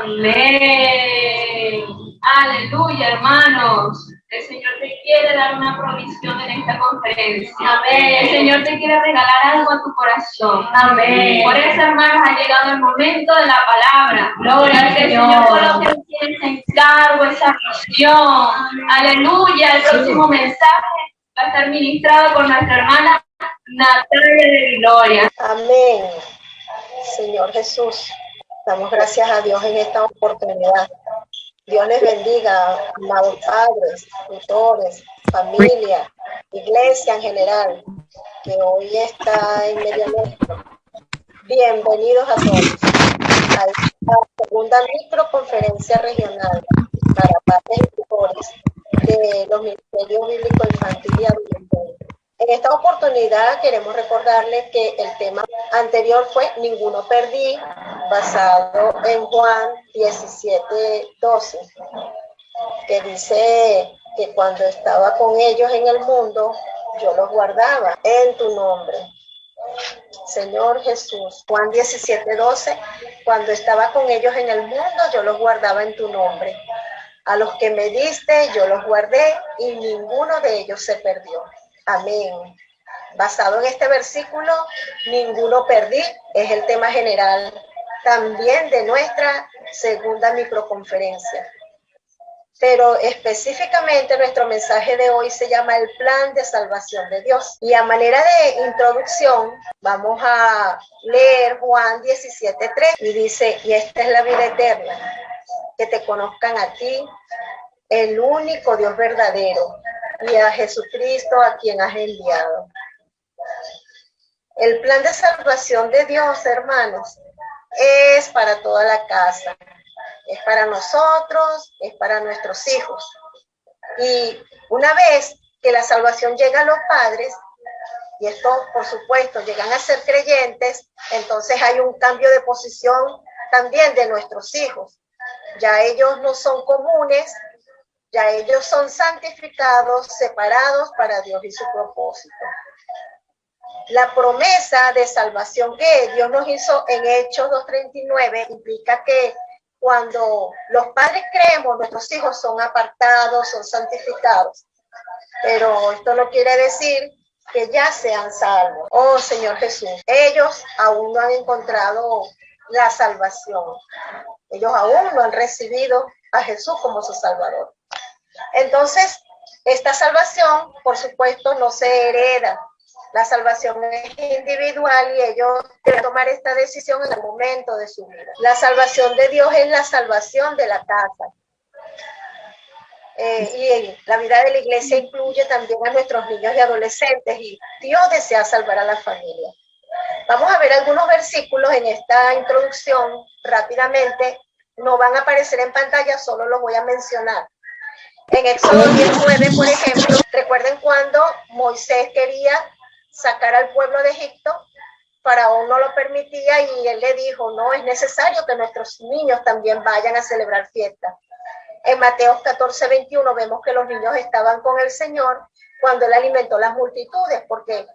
Amén. Aleluya, hermanos. El Señor te quiere dar una provisión en esta conferencia. Amén. El Señor te quiere regalar algo a tu corazón. Amén. Por eso, hermanos, ha llegado el momento de la palabra. Gloria al Señor. Coloque en cargo esa misión. Aleluya. El próximo mensaje va a estar ministrado por nuestra hermana Natalia de Gloria. Amén. Señor Jesús, damos gracias a Dios en esta oportunidad. Dios les bendiga, amados padres, tutores, familia, iglesia en general, que hoy está en medio nuestro. Bienvenidos a todos a esta segunda microconferencia regional para padres y tutores de los ministerios bíblicos infantil y adolescente. En esta oportunidad queremos recordarles que el tema anterior fue Ninguno perdí, basado en Juan 17:12, que dice que cuando estaba con ellos en el mundo, yo los guardaba en tu nombre. Señor Jesús, Juan 17:12, cuando estaba con ellos en el mundo, yo los guardaba en tu nombre. A los que me diste, yo los guardé y ninguno de ellos se perdió. Amén. Basado en este versículo, ninguno perdí, es el tema general también de nuestra segunda microconferencia. Pero específicamente nuestro mensaje de hoy se llama el plan de salvación de Dios. Y a manera de introducción, vamos a leer Juan 17:3 y dice, y esta es la vida eterna, que te conozcan a ti, el único Dios verdadero, y a Jesucristo a quien has enviado. El plan de salvación de Dios, hermanos, es para toda la casa, es para nosotros, es para nuestros hijos. Y una vez que la salvación llega a los padres, y estos, por supuesto, llegan a ser creyentes, entonces hay un cambio de posición también de nuestros hijos. Ya ellos no son comunes, ya ellos son santificados, separados para Dios y su propósito. La promesa de salvación que Dios nos hizo en Hechos 2:39 implica que cuando los padres creemos, nuestros hijos son apartados, son santificados. Pero esto no quiere decir que ya sean salvos. Oh Señor Jesús, ellos aún no han encontrado la salvación. Ellos aún no han recibido a Jesús como su Salvador. Entonces, esta salvación, por supuesto, no se hereda. La salvación es individual y ellos deben tomar esta decisión en el momento de su vida. La salvación de Dios es la salvación de la casa. Y la vida de la iglesia incluye también a nuestros niños y adolescentes y Dios desea salvar a la familia. Vamos a ver algunos versículos en esta introducción rápidamente. No van a aparecer en pantalla, solo los voy a mencionar. En Éxodo 19, por ejemplo, recuerden cuando Moisés quería sacar al pueblo de Egipto, Faraón no lo permitía y él le dijo, no, es necesario que nuestros niños también vayan a celebrar fiesta. En Mateo 14:21 vemos que los niños estaban con el Señor cuando él alimentó las multitudes, porque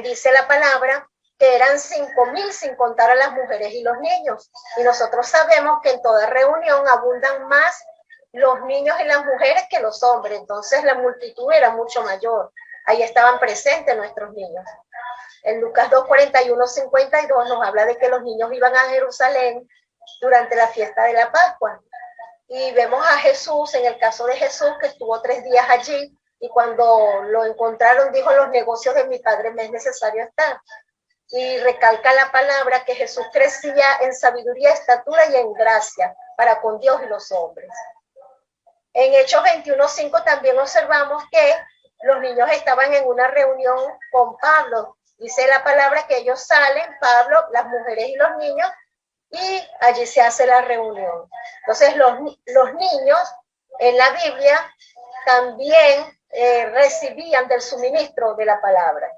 dice la palabra que eran 5,000 sin contar a las mujeres y los niños. Y nosotros sabemos que en toda reunión abundan más los niños y las mujeres que los hombres, entonces la multitud era mucho mayor. Ahí estaban presentes nuestros niños. En Lucas 2:41-52 nos habla de que los niños iban a Jerusalén durante la fiesta de la Pascua. Y vemos a Jesús, en el caso de Jesús, que estuvo 3 días allí, y cuando lo encontraron dijo, los negocios de mi padre me es necesario estar. Y recalca la palabra que Jesús crecía en sabiduría, estatura y en gracia para con Dios y los hombres. En Hechos 21:5 también observamos que los niños estaban en una reunión con Pablo. Dice la palabra que ellos salen, Pablo, las mujeres y los niños, y allí se hace la reunión. Entonces los niños en la Biblia también recibían del suministro de la palabra.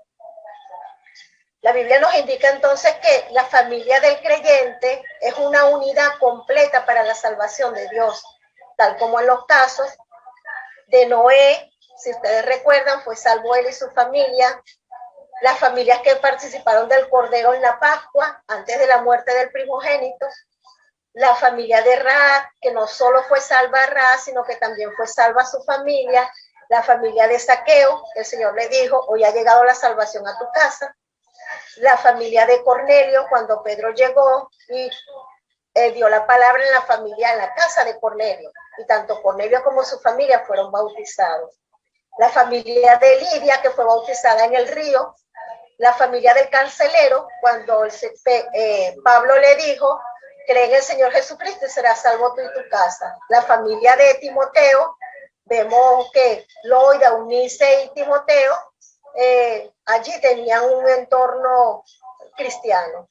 La Biblia nos indica entonces que la familia del creyente es una unidad completa para la salvación de Dios, tal como en los casos de Noé. Si ustedes recuerdan, fue salvo él y su familia. Las familias que participaron del Cordero en la Pascua, antes de la muerte del primogénito. la familia de Ra, que no solo fue salva a Ra, sino que también fue salva a su familia, la familia de Zaqueo, el Señor le dijo, hoy ha llegado la salvación a tu casa, la familia de Cornelio, cuando Pedro llegó y dio la palabra en la familia, en la casa de Cornelio, y tanto Cornelio como su familia fueron bautizados. La familia de Lidia, que fue bautizada en el río, la familia del carcelero, cuando Pablo le dijo, cree en el Señor Jesucristo y serás salvo tú y tu casa. La familia de Timoteo, vemos que Loida, Eunice y Timoteo allí tenían un entorno cristiano.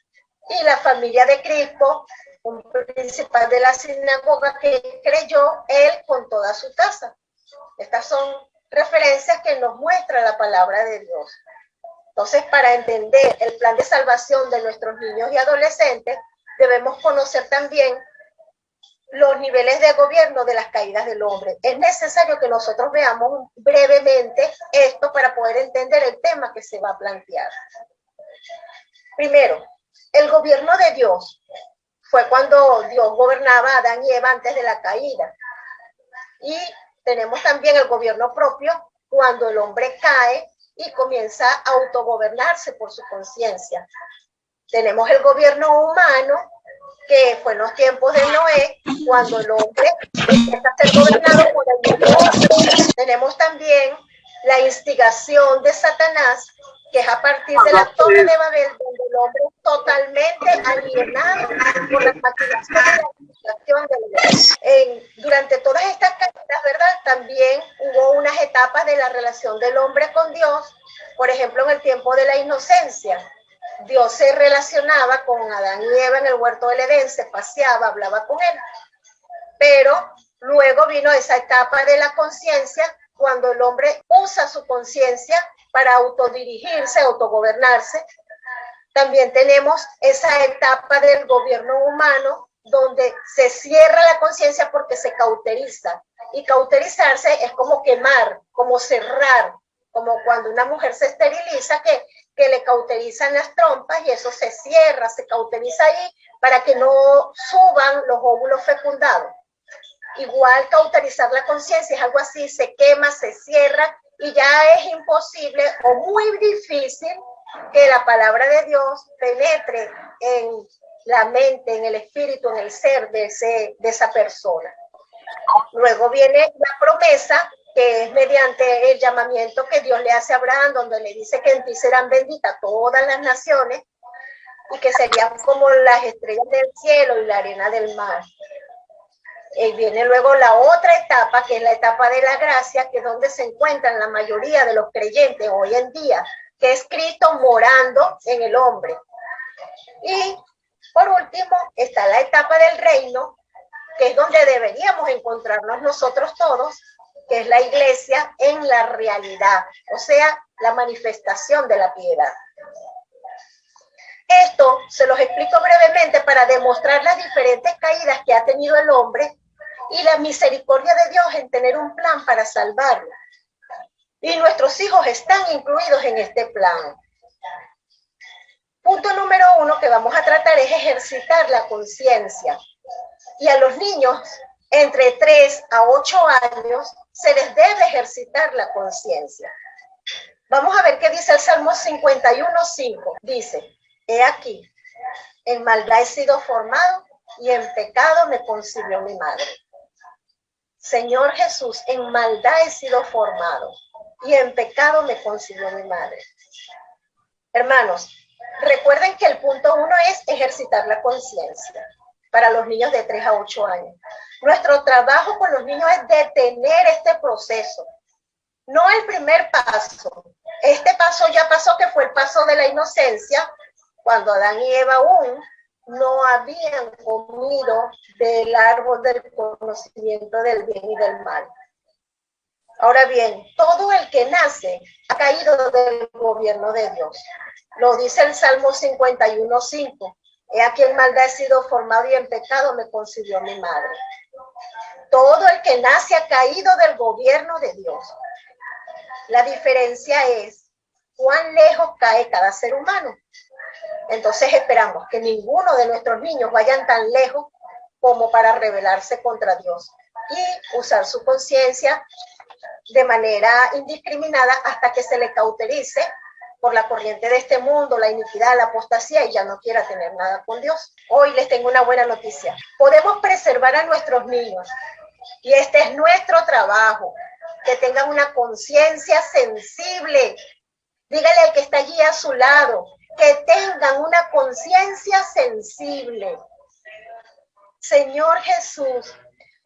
Y la familia de Crispo, un principal de la sinagoga que creyó él con toda su casa. Estas son referencias que nos muestra la palabra de Dios. Entonces, para entender el plan de salvación de nuestros niños y adolescentes, debemos conocer también los niveles de gobierno de las caídas del hombre. Es necesario que nosotros veamos brevemente esto para poder entender el tema que se va a plantear. Primero, el gobierno de Dios fue cuando Dios gobernaba a Adán y Eva antes de la caída. Y tenemos también el gobierno propio cuando el hombre cae y comienza a autogobernarse por su conciencia. Tenemos el gobierno humano, que fue en los tiempos de Noé, cuando el hombre empieza a ser gobernado por el mismo. Tenemos también la instigación de Satanás, que es a partir de la Torre de Babel, donde el hombre es totalmente alienado por la maquinación de Dios. Durante todas estas caídas, ¿verdad? También hubo unas etapas de la relación del hombre con Dios. Por ejemplo, en el tiempo de la inocencia, Dios se relacionaba con Adán y Eva en el huerto del Edén, se paseaba, hablaba con él. Pero luego vino esa etapa de la conciencia, cuando el hombre usa su conciencia para autodirigirse, autogobernarse. También tenemos esa etapa del gobierno humano, donde se cierra la conciencia porque se cauteriza. Y cauterizarse es como quemar, como cerrar, como cuando una mujer se esteriliza, que le cauterizan las trompas y eso se cierra, se cauteriza ahí para que no suban los óvulos fecundados. Igual cauterizar la conciencia es algo así, se quema, se cierra y ya es imposible o muy difícil que la palabra de Dios penetre en la mente, en el espíritu, en el ser de esa persona. Luego viene la promesa, que es mediante el llamamiento que Dios le hace a Abraham, donde le dice que en ti serán benditas todas las naciones y que serían como las estrellas del cielo y la arena del mar. Y viene luego la otra etapa, que es la etapa de la gracia, que es donde se encuentran la mayoría de los creyentes hoy en día, que es Cristo morando en el hombre. Y por último está la etapa del reino, que es donde deberíamos encontrarnos nosotros todos, que es la iglesia en la realidad, o sea, la manifestación de la piedad. Esto se los explico brevemente para demostrar las diferentes caídas que ha tenido el hombre y la misericordia de Dios en tener un plan para salvarlo. Y nuestros hijos están incluidos en este plan. Punto número 1 que vamos a tratar es ejercitar la conciencia. Y a los niños entre 3 a 8 años se les debe ejercitar la conciencia. Vamos a ver qué dice el Salmo 51:5. Dice, he aquí, en maldad he sido formado y en pecado me concibió mi madre. Señor Jesús, en maldad he sido formado y en pecado me concibió mi madre. Hermanos, recuerden que el punto 1 es ejercitar la conciencia para los niños de 3 a 8 años. Nuestro trabajo con los niños es detener este proceso, no el primer paso. Este paso ya pasó, que fue el paso de la inocencia, cuando Adán y Eva aún no habían comido del árbol del conocimiento del bien y del mal. Ahora bien, todo el que nace ha caído del gobierno de Dios. Lo dice el Salmo 51:5. He aquí en maldad he sido formado y en pecado me concibió mi madre. Todo el que nace ha caído del gobierno de Dios. La diferencia es cuán lejos cae cada ser humano. Entonces esperamos que ninguno de nuestros niños vayan tan lejos como para rebelarse contra Dios y usar su conciencia de manera indiscriminada hasta que se le cauterice por la corriente de este mundo, la iniquidad, la apostasía, y ya no quiera tener nada con Dios. Hoy les tengo una buena noticia. Podemos preservar a nuestros niños, y este es nuestro trabajo, que tengan una conciencia sensible. Dígale al que está allí a su lado, que tengan una conciencia sensible. Señor Jesús,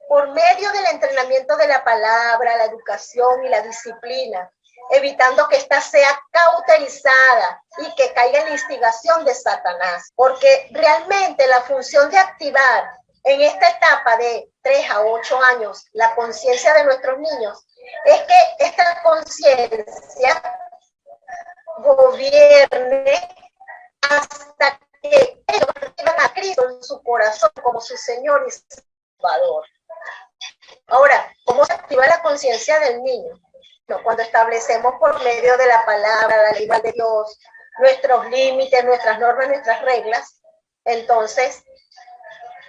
por medio del entrenamiento de la palabra, la educación y la disciplina, evitando que ésta sea cauterizada y que caiga en la instigación de Satanás. Porque realmente la función de activar en esta etapa de 3 a 8 años la conciencia de nuestros niños es que esta conciencia gobierne hasta que ellos reciban a Cristo en su corazón como su Señor y Salvador. Ahora, ¿cómo se activa la conciencia del niño? No, cuando establecemos por medio de la palabra, la ley de Dios, nuestros límites, nuestras normas, nuestras reglas, entonces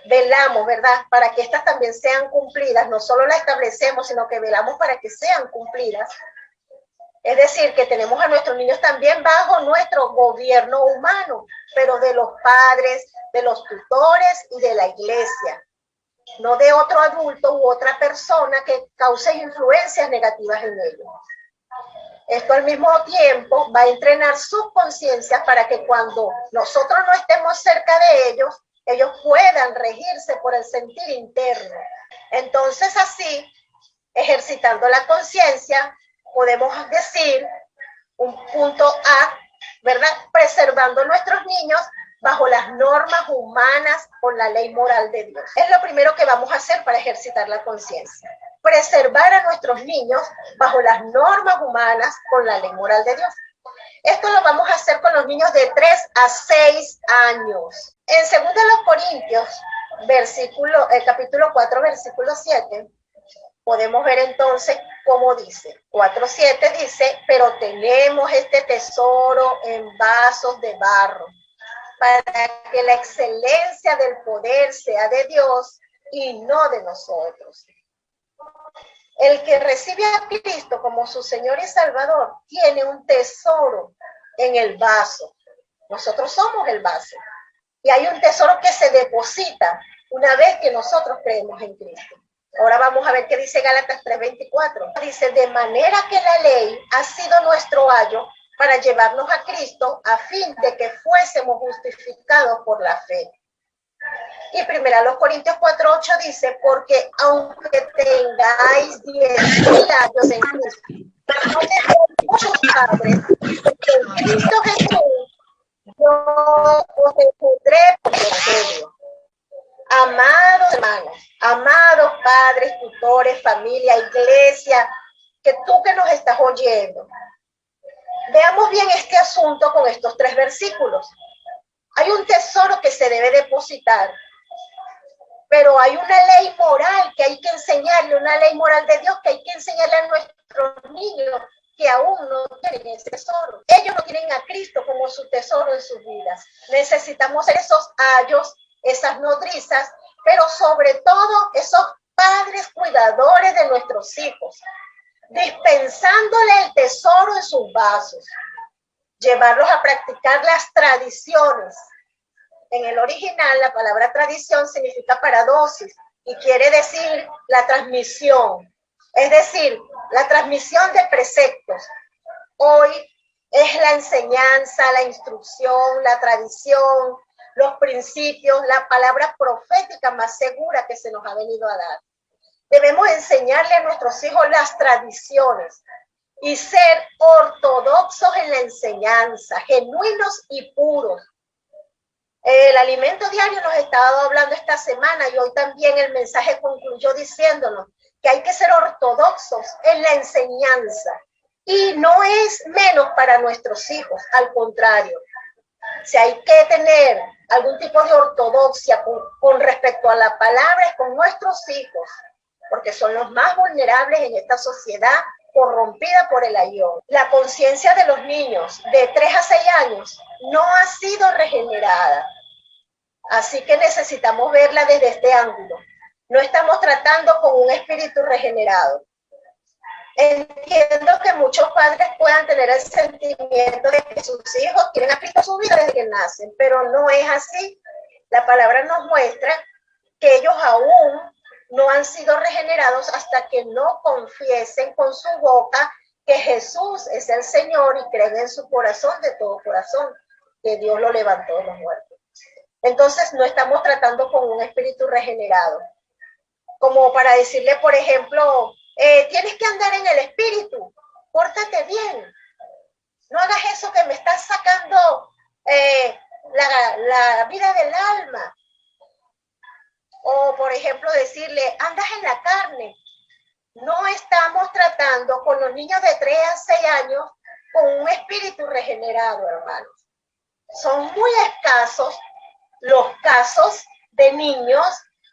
velamos, ¿verdad? Para que estas también sean cumplidas. No solo las establecemos, sino que velamos para que sean cumplidas. Es decir, que tenemos a nuestros niños también bajo nuestro gobierno humano, pero de los padres, de los tutores y de la iglesia. No de otro adulto u otra persona que cause influencias negativas en ellos. Esto al mismo tiempo va a entrenar sus conciencias para que cuando nosotros no estemos cerca de ellos, ellos puedan regirse por el sentir interno. Entonces así, ejercitando la conciencia, podemos decir un punto A, ¿verdad? Preservando nuestros niños bajo las normas humanas con la ley moral de Dios. Es lo primero que vamos a hacer para ejercitar la conciencia. Preservar a nuestros niños bajo las normas humanas con la ley moral de Dios. Esto lo vamos a hacer con los niños de 3 a 6 años. En 2 Corintios, capítulo 4, versículo 7, podemos ver entonces cómo dice. 4:7 dice, pero tenemos este tesoro en vasos de barro, para que la excelencia del poder sea de Dios y no de nosotros. El que recibe a Cristo como su Señor y Salvador tiene un tesoro en el vaso. Nosotros somos el vaso. Y hay un tesoro que se deposita una vez que nosotros creemos en Cristo. Ahora vamos a ver qué dice Gálatas 3:24. Dice, de manera que la ley ha sido nuestro ayo para llevarnos a Cristo a fin de que fuésemos justificados por la fe. Y 1 Corintios 4:8 dice, porque aunque tengáis 10,000 años en Cristo, no tengáis muchos padres, en Cristo Jesús, yo os encontré por serio. Amados hermanos, amados padres, tutores, familia, iglesia, que tú que nos estás oyendo, veamos bien este asunto con estos 3 versículos. Hay un tesoro que se debe depositar, pero hay una ley moral que hay que enseñarle, una ley moral de Dios que hay que enseñarle a nuestros niños que aún no tienen ese tesoro. Ellos no tienen a Cristo como su tesoro en sus vidas. Necesitamos ser esos ayos, esas nodrizas, pero sobre todo esos padres cuidadores de nuestros hijos, dispensándole el tesoro en sus vasos, llevarlos a practicar las tradiciones. En el original, la palabra tradición significa paradosis y quiere decir la transmisión, es decir, la transmisión de preceptos. Hoy es la enseñanza, la instrucción, la tradición, los principios, la palabra profética más segura que se nos ha venido a dar. Debemos enseñarle a nuestros hijos las tradiciones y ser ortodoxos en la enseñanza, genuinos y puros. El alimento diario nos estaba hablando esta semana y hoy también el mensaje concluyó diciéndonos que hay que ser ortodoxos en la enseñanza y no es menos para nuestros hijos, al contrario. Si hay que tener algún tipo de ortodoxia con respecto a la palabra es con nuestros hijos, porque son los más vulnerables en esta sociedad corrompida por el ayón. La conciencia de los niños de 3 a 6 años no ha sido regenerada. Así que necesitamos verla desde este ángulo. No estamos tratando con un espíritu regenerado. Entiendo que muchos padres puedan tener el sentimiento de que sus hijos quieren a Cristo su vida desde que nacen, pero no es así. La palabra nos muestra que ellos aún no han sido regenerados hasta que no confiesen con su boca que Jesús es el Señor y creen en su corazón de todo corazón que Dios lo levantó de los muertos. Entonces no estamos tratando con un espíritu regenerado. Como para decirle, por ejemplo, tienes que andar en el espíritu, pórtate bien. No hagas eso que me estás sacando la vida del alma. O, por ejemplo, decirle, andas en la carne. No estamos tratando con los niños de 3 a 6 años con un espíritu regenerado, hermanos. Son muy escasos los casos de niños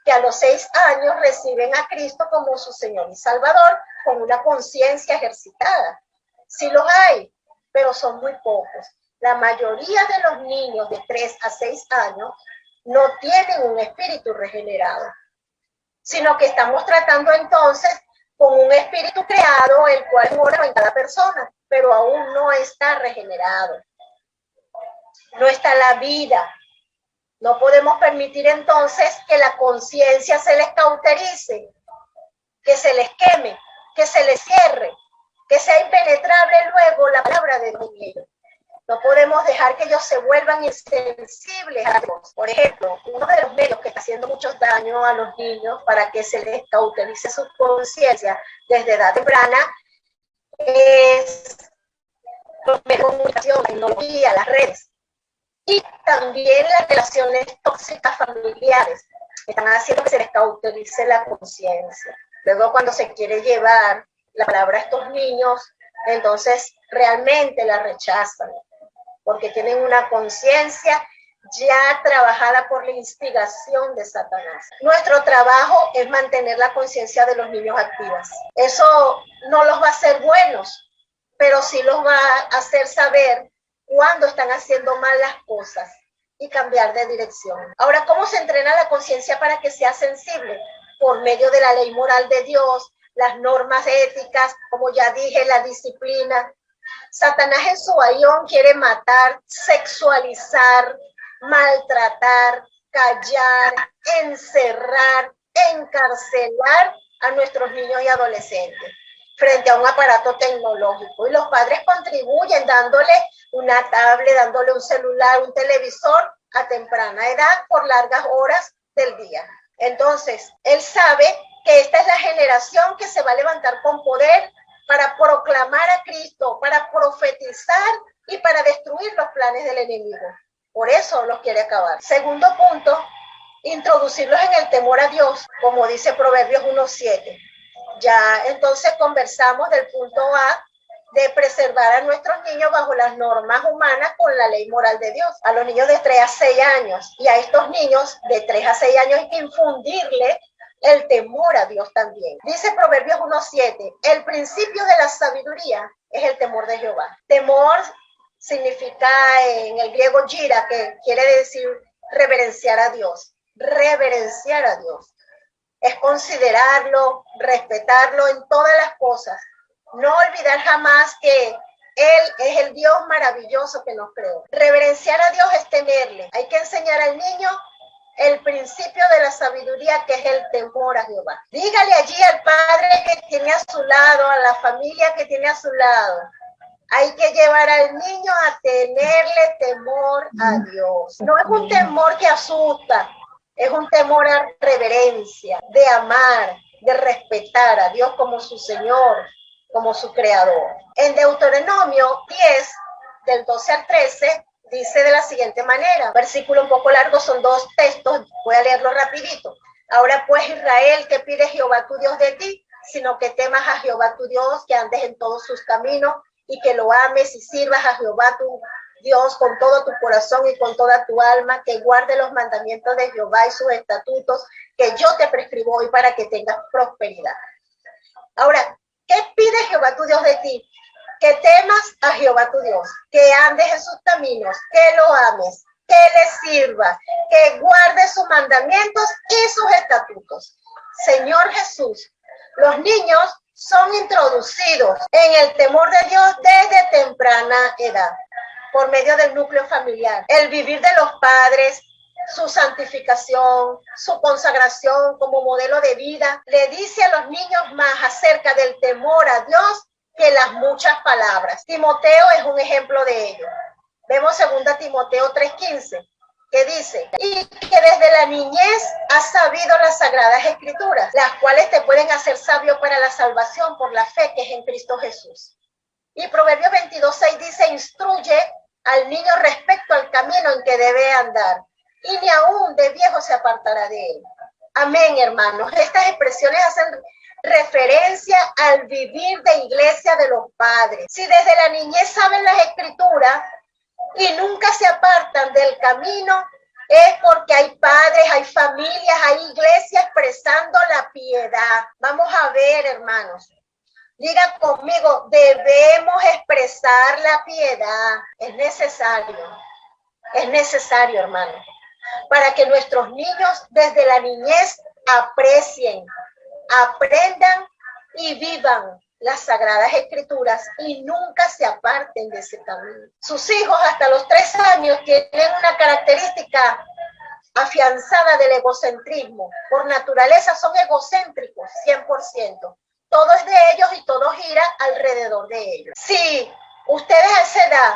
que a los 6 años reciben a Cristo como su Señor y Salvador con una conciencia ejercitada. Sí los hay, pero son muy pocos. La mayoría de los niños de 3 a 6 años no tienen un espíritu regenerado, sino que estamos tratando entonces con un espíritu creado, el cual mora en cada persona, pero aún no está regenerado. No está la vida. No podemos permitir entonces que la conciencia se les cauterice, que se les queme, que se les cierre, que sea impenetrable luego la palabra de Dios. No podemos dejar que ellos se vuelvan insensibles a Dios. Por ejemplo, uno de los medios que está haciendo mucho daño a los niños para que se les cauterice su conciencia desde edad temprana es los medios de comunicación, la tecnología, las redes. Y también las relaciones tóxicas familiares están haciendo que se les cauterice la conciencia. Luego, cuando se quiere llevar la palabra a estos niños, entonces realmente la rechazan, porque tienen una conciencia ya trabajada por la instigación de Satanás. Nuestro trabajo es mantener la conciencia de los niños activas. Eso no los va a hacer buenos, pero sí los va a hacer saber cuando están haciendo mal las cosas y cambiar de dirección. Ahora, ¿cómo se entrena la conciencia para que sea sensible? Por medio de la ley moral de Dios, las normas éticas, como ya dije, la disciplina. Satanás en su ayón quiere matar, sexualizar, maltratar, callar, encerrar, encarcelar a nuestros niños y adolescentes frente a un aparato tecnológico. Y los padres contribuyen dándole una tablet, dándole un celular, un televisor a temprana edad por largas horas del día. Entonces, él sabe que esta es la generación que se va a levantar con poder para proclamar a Cristo, para profetizar y para destruir los planes del enemigo. Por eso los quiere acabar. Segundo punto, introducirlos en el temor a Dios, como dice Proverbios 1:7. Ya entonces conversamos del punto A de preservar a nuestros niños bajo las normas humanas con la ley moral de Dios. A los niños de 3 a 6 años y a estos niños de 3 a 6 años hay que infundirle el temor a Dios también. Dice Proverbios 1:7, el principio de la sabiduría es el temor de Jehová. Temor significa en el griego gira, que quiere decir reverenciar a Dios. Reverenciar a Dios es considerarlo, respetarlo en todas las cosas. No olvidar jamás que Él es el Dios maravilloso que nos creó. Reverenciar a Dios es temerle. Hay que enseñar al niño el principio de la sabiduría, que es el temor a Jehová. Dígale allí al padre que tiene a su lado, a la familia que tiene a su lado. Hay que llevar al niño a tenerle temor a Dios. No es un temor que asusta, es un temor a reverencia, de amar, de respetar a Dios como su Señor, como su Creador. En Deuteronomio 10, del 12 al 13, dice de la siguiente manera, versículo un poco largo, son 2 textos, voy a leerlo rapidito. Ahora pues, Israel, ¿qué pide Jehová tu Dios de ti? Sino que temas a Jehová tu Dios, que andes en todos sus caminos y que lo ames y sirvas a Jehová tu Dios con todo tu corazón y con toda tu alma, que guarde los mandamientos de Jehová y sus estatutos que yo te prescribo hoy para que tengas prosperidad. Ahora, ¿qué pide Jehová tu Dios de ti? Que temas a Jehová tu Dios, que andes en sus caminos, que lo ames, que le sirva, que guarde sus mandamientos y sus estatutos. Señor Jesús, los niños son introducidos en el temor de Dios desde temprana edad, por medio del núcleo familiar. El vivir de los padres, su santificación, su consagración como modelo de vida, le dice a los niños más acerca del temor a Dios que las muchas palabras. Timoteo es un ejemplo de ello. Vemos 2 Timoteo 3:15, que dice, y que desde la niñez has sabido las sagradas escrituras, las cuales te pueden hacer sabio para la salvación por la fe que es en Cristo Jesús. Y Proverbios 22:6 dice, instruye al niño respecto al camino en que debe andar, y ni aún de viejo se apartará de él. Amén, hermanos. Estas expresiones hacen referencia al vivir de iglesia de los padres. Si desde la niñez saben las escrituras y nunca se apartan del camino, es porque hay padres, hay familias, hay iglesias expresando la piedad. Vamos a ver, hermanos. Diga conmigo, debemos expresar la piedad. Es necesario, hermano, para que nuestros niños desde la niñez aprecien, aprendan y vivan las sagradas escrituras y nunca se aparten de ese camino. Sus hijos hasta los 3 años tienen una característica afianzada del egocentrismo. Por naturaleza son egocéntricos, 100%. Todo es de ellos y todo gira alrededor de ellos. Si ustedes a esa edad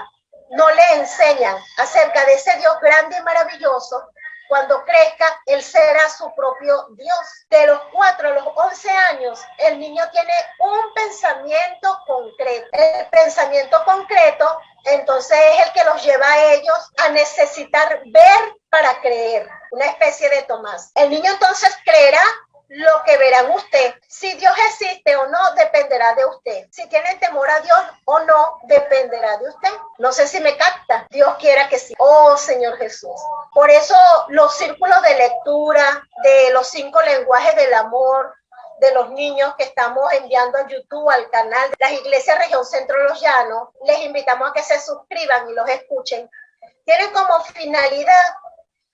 no le enseñan acerca de ese Dios grande y maravilloso, cuando crezca, él será su propio Dios. De los 4 a los 11 años, el niño tiene un pensamiento concreto. El pensamiento concreto, entonces, es el que los lleva a ellos a necesitar ver para creer. Una especie de Tomás. El niño entonces creerá lo que verán usted. Si Dios existe o no, dependerá de usted. Si tienen temor a Dios o no, dependerá de usted. No sé si me capta. Dios quiera que sí. Oh, Señor Jesús. Por eso los círculos de lectura de los 5 lenguajes del amor de los niños que estamos enviando a YouTube, al canal de las iglesias Región Centro Los Llanos, les invitamos a que se suscriban y los escuchen. Tienen como finalidad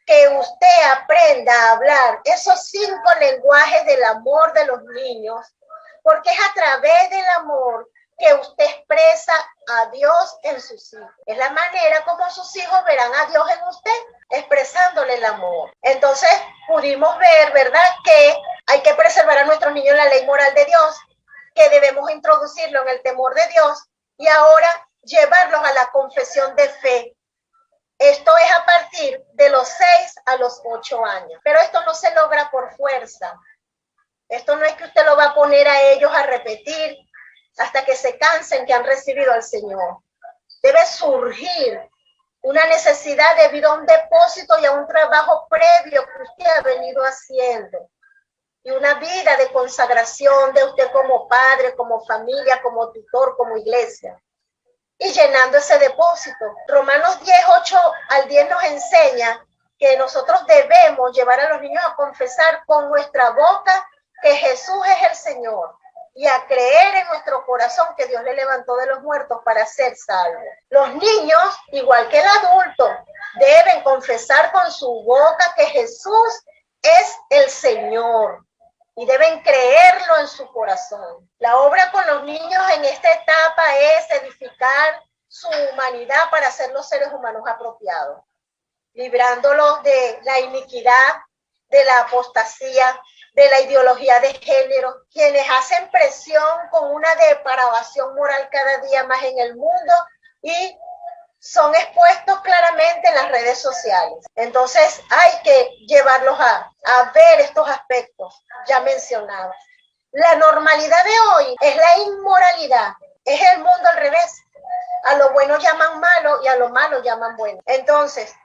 que usted aprenda a hablar esos 5 lenguajes del amor de los niños, porque es a través del amor que usted expresa a Dios en sus hijos. Es la manera como sus hijos verán a Dios en usted, expresándole el amor. Entonces pudimos ver, ¿verdad?, que hay que preservar a nuestros niños la ley moral de Dios, que debemos introducirlo en el temor de Dios y ahora llevarlos a la confesión de fe. Esto es a partir de los 6 a los 8 años. Pero esto no se logra por fuerza. Esto no es que usted lo va a poner a ellos a repetir hasta que se cansen que han recibido al Señor. Debe surgir una necesidad debido a un depósito y a un trabajo previo que usted ha venido haciendo. Y una vida de consagración de usted como padre, como familia, como tutor, como iglesia. Y llenando ese depósito. Romanos 10, 8 al 10 nos enseña que nosotros debemos llevar a los niños a confesar con nuestra boca que Jesús es el Señor y a creer en nuestro corazón que Dios le levantó de los muertos para ser salvos. Los niños, igual que el adulto, deben confesar con su boca que Jesús es el Señor y deben creerlo en su corazón. La obra con los niños en esta etapa es edificar su humanidad para ser los seres humanos apropiados, librándolos de la iniquidad, de la apostasía, de la ideología de género, quienes hacen presión con una depravación moral cada día más en el mundo y son expuestos claramente en las redes sociales. Entonces hay que llevarlos a ver estos aspectos ya mencionados. La normalidad de hoy es la inmoralidad, es el mundo al revés. A lo bueno llaman malo y a lo malo llaman bueno. Entonces,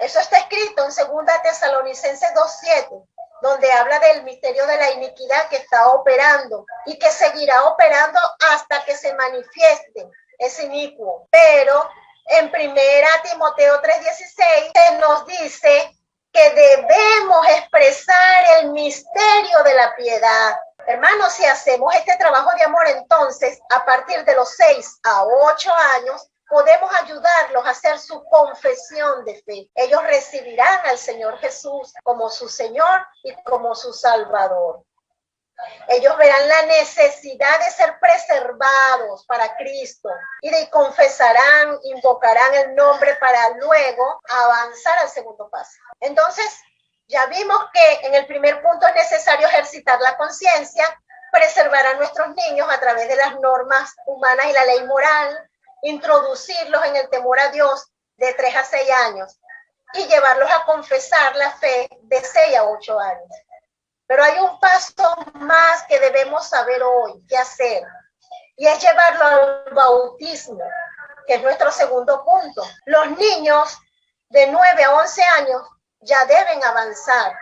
eso está escrito en 2 Tesalonicenses 2:7, donde habla del misterio de la iniquidad que está operando y que seguirá operando hasta que se manifieste ese inicuo. Pero en 1 Timoteo 3:16 se nos dice que debemos expresar el misterio de la piedad. Hermanos, si hacemos este trabajo de amor, entonces, a partir de los 6 a 8 años, podemos ayudarlos a hacer su confesión de fe. Ellos recibirán al Señor Jesús como su Señor y como su Salvador. Ellos verán la necesidad de ser preservados para Cristo y confesarán, invocarán el nombre para luego avanzar al segundo paso. Entonces, ya vimos que en el primer punto es necesario ejercitar la conciencia, preservar a nuestros niños a través de las normas humanas y la ley moral, introducirlos en el temor a Dios de 3 a 6 años y llevarlos a confesar la fe de 6 a 8 años. Pero hay un paso más que debemos saber hoy qué hacer, y es llevarlo al bautismo, que es nuestro segundo punto. Los niños de 9 a 11 años ya deben avanzar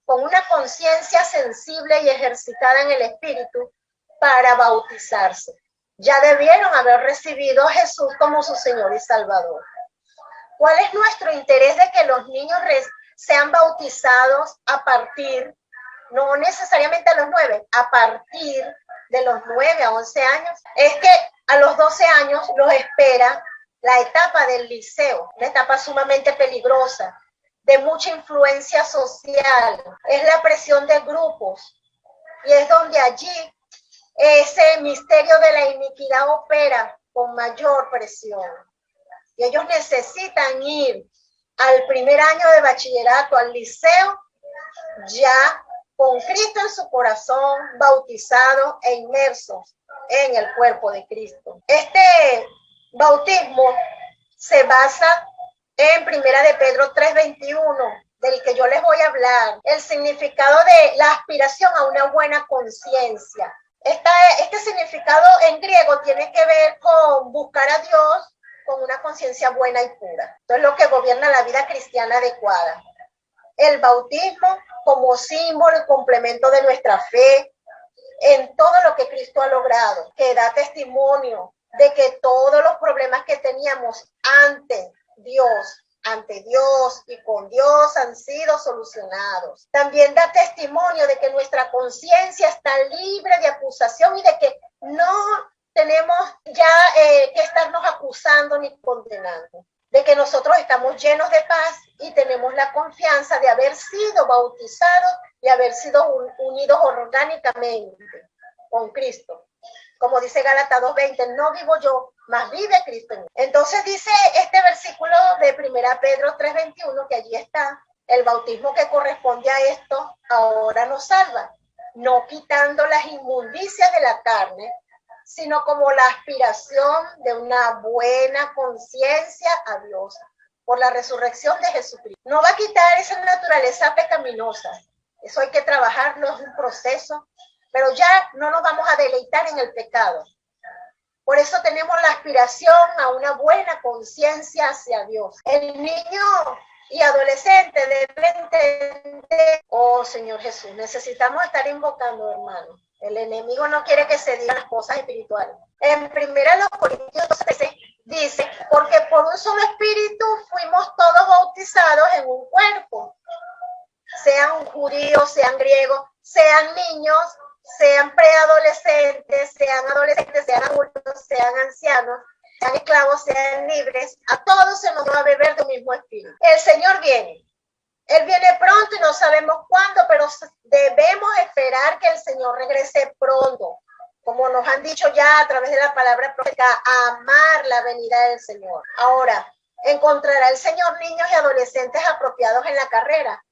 con una conciencia sensible y ejercitada en el espíritu para bautizarse. Ya debieron haber recibido a Jesús como su Señor y Salvador. ¿Cuál es nuestro interés de que los niños sean bautizados a partir, no necesariamente a los 9, a partir de los 9 a 11 años? Es que a los 12 años los espera la etapa del liceo, una etapa sumamente peligrosa, de mucha influencia social, es la presión de grupos, y es donde allí ese misterio de la iniquidad opera con mayor presión. Y ellos necesitan ir al primer año de bachillerato, al liceo, ya con Cristo en su corazón, bautizados e inmersos en el cuerpo de Cristo. Este bautismo se basa en Primera de Pedro 3:21, del que yo les voy a hablar, el significado de la aspiración a una buena conciencia. Este significado en griego tiene que ver con buscar a Dios con una conciencia buena y pura. Esto es lo que gobierna la vida cristiana adecuada. El bautismo como símbolo y complemento de nuestra fe en todo lo que Cristo ha logrado, que da testimonio de que todos los problemas que teníamos ante Dios y con Dios han sido solucionados. También da testimonio de que nuestra conciencia está libre de acusación y de que no tenemos ya que estarnos acusando ni condenando, de que nosotros estamos llenos de paz y tenemos la confianza de haber sido bautizados y haber sido unidos orgánicamente con Cristo. Como dice Gálatas 2:20, no vivo yo, mas vive Cristo en mí. Entonces dice este versículo de 1 Pedro 3:21, que allí está, el bautismo que corresponde a esto ahora nos salva, no quitando las inmundicias de la carne, sino como la aspiración de una buena conciencia a Dios por la resurrección de Jesucristo. No va a quitar esa naturaleza pecaminosa, eso hay que trabajarlo, es un proceso, pero ya no nos vamos a deleitar en el pecado. Por eso tenemos la aspiración a una buena conciencia hacia Dios. El niño y adolescente deben entender, oh Señor Jesús, necesitamos estar invocando, hermano. El enemigo no quiere que se digan las cosas espirituales. En 1 Corintios 13 dice, porque por un solo espíritu fuimos todos bautizados en un cuerpo, sean judíos, sean griegos, sean niños, sean preadolescentes, sean adolescentes, sean adultos, sean ancianos, sean esclavos, sean libres, a todos se nos va a beber de un mismo espíritu. El Señor viene. Él viene pronto y no sabemos cuándo, pero debemos esperar que el Señor regrese pronto. Como nos han dicho ya a través de la palabra profética, amar la venida del Señor. Ahora, encontrará el Señor niños y adolescentes apropiados en la carrera.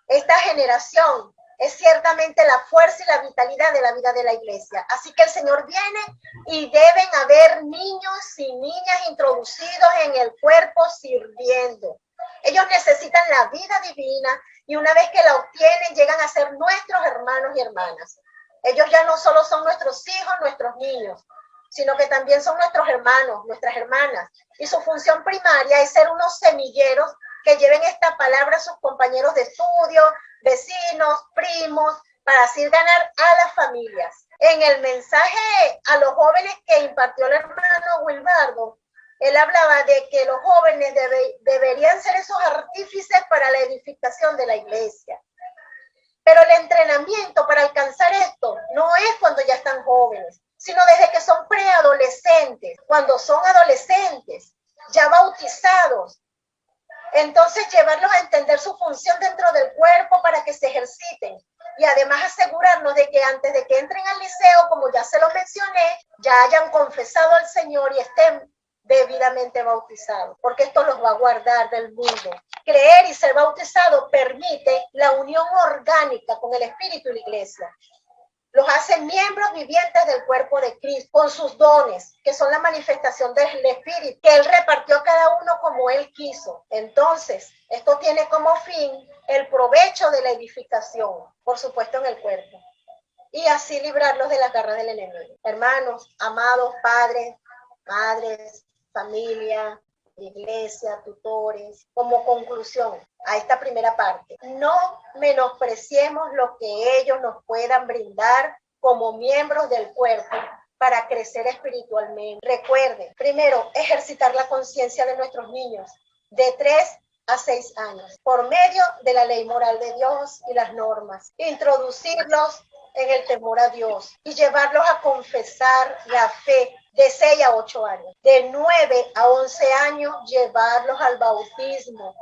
Esta generación es ciertamente la fuerza y la vitalidad de la vida de la iglesia. Así que el Señor viene y deben haber niños y niñas introducidos en el cuerpo sirviendo. Ellos necesitan la vida divina y una vez que la obtienen llegan a ser nuestros hermanos y hermanas. Ellos ya no solo son nuestros hijos, nuestros niños, sino que también son nuestros hermanos, nuestras hermanas. Y su función primaria es ser unos semilleros que lleven esta palabra a sus compañeros de estudio, vecinos, primos, para así ganar a las familias. En el mensaje a los jóvenes que impartió el hermano Wilbardo, él hablaba de que los jóvenes deberían ser esos artífices para la edificación de la iglesia. Pero el entrenamiento para alcanzar esto no es cuando ya están jóvenes, sino desde que son preadolescentes, cuando son adolescentes. Entonces, llevarlos a entender su función dentro del cuerpo para que se ejerciten. Y además asegurarnos de que antes de que entren al liceo, como ya se lo mencioné, ya hayan confesado al Señor y estén debidamente bautizados, porque esto los va a guardar del mundo. Creer y ser bautizado permite la unión orgánica con el Espíritu y la Iglesia. Los hace miembros vivientes del cuerpo de Cristo, con sus dones, que son la manifestación del Espíritu, que Él repartió a cada uno como Él quiso. Entonces, esto tiene como fin el provecho de la edificación, por supuesto en el cuerpo, y así librarlos de las garras del enemigo. Hermanos, amados padres, madres, familia, iglesia, tutores, como conclusión a esta primera parte, no menospreciemos lo que ellos nos puedan brindar como miembros del cuerpo para crecer espiritualmente. Recuerden, primero, ejercitar la conciencia de nuestros niños de 3 a 6 años por medio de la ley moral de Dios y las normas, introducirlos en el temor a Dios y llevarlos a confesar la fe de 6 a 8 años. De 9 a 11 años, llevarlos al bautismo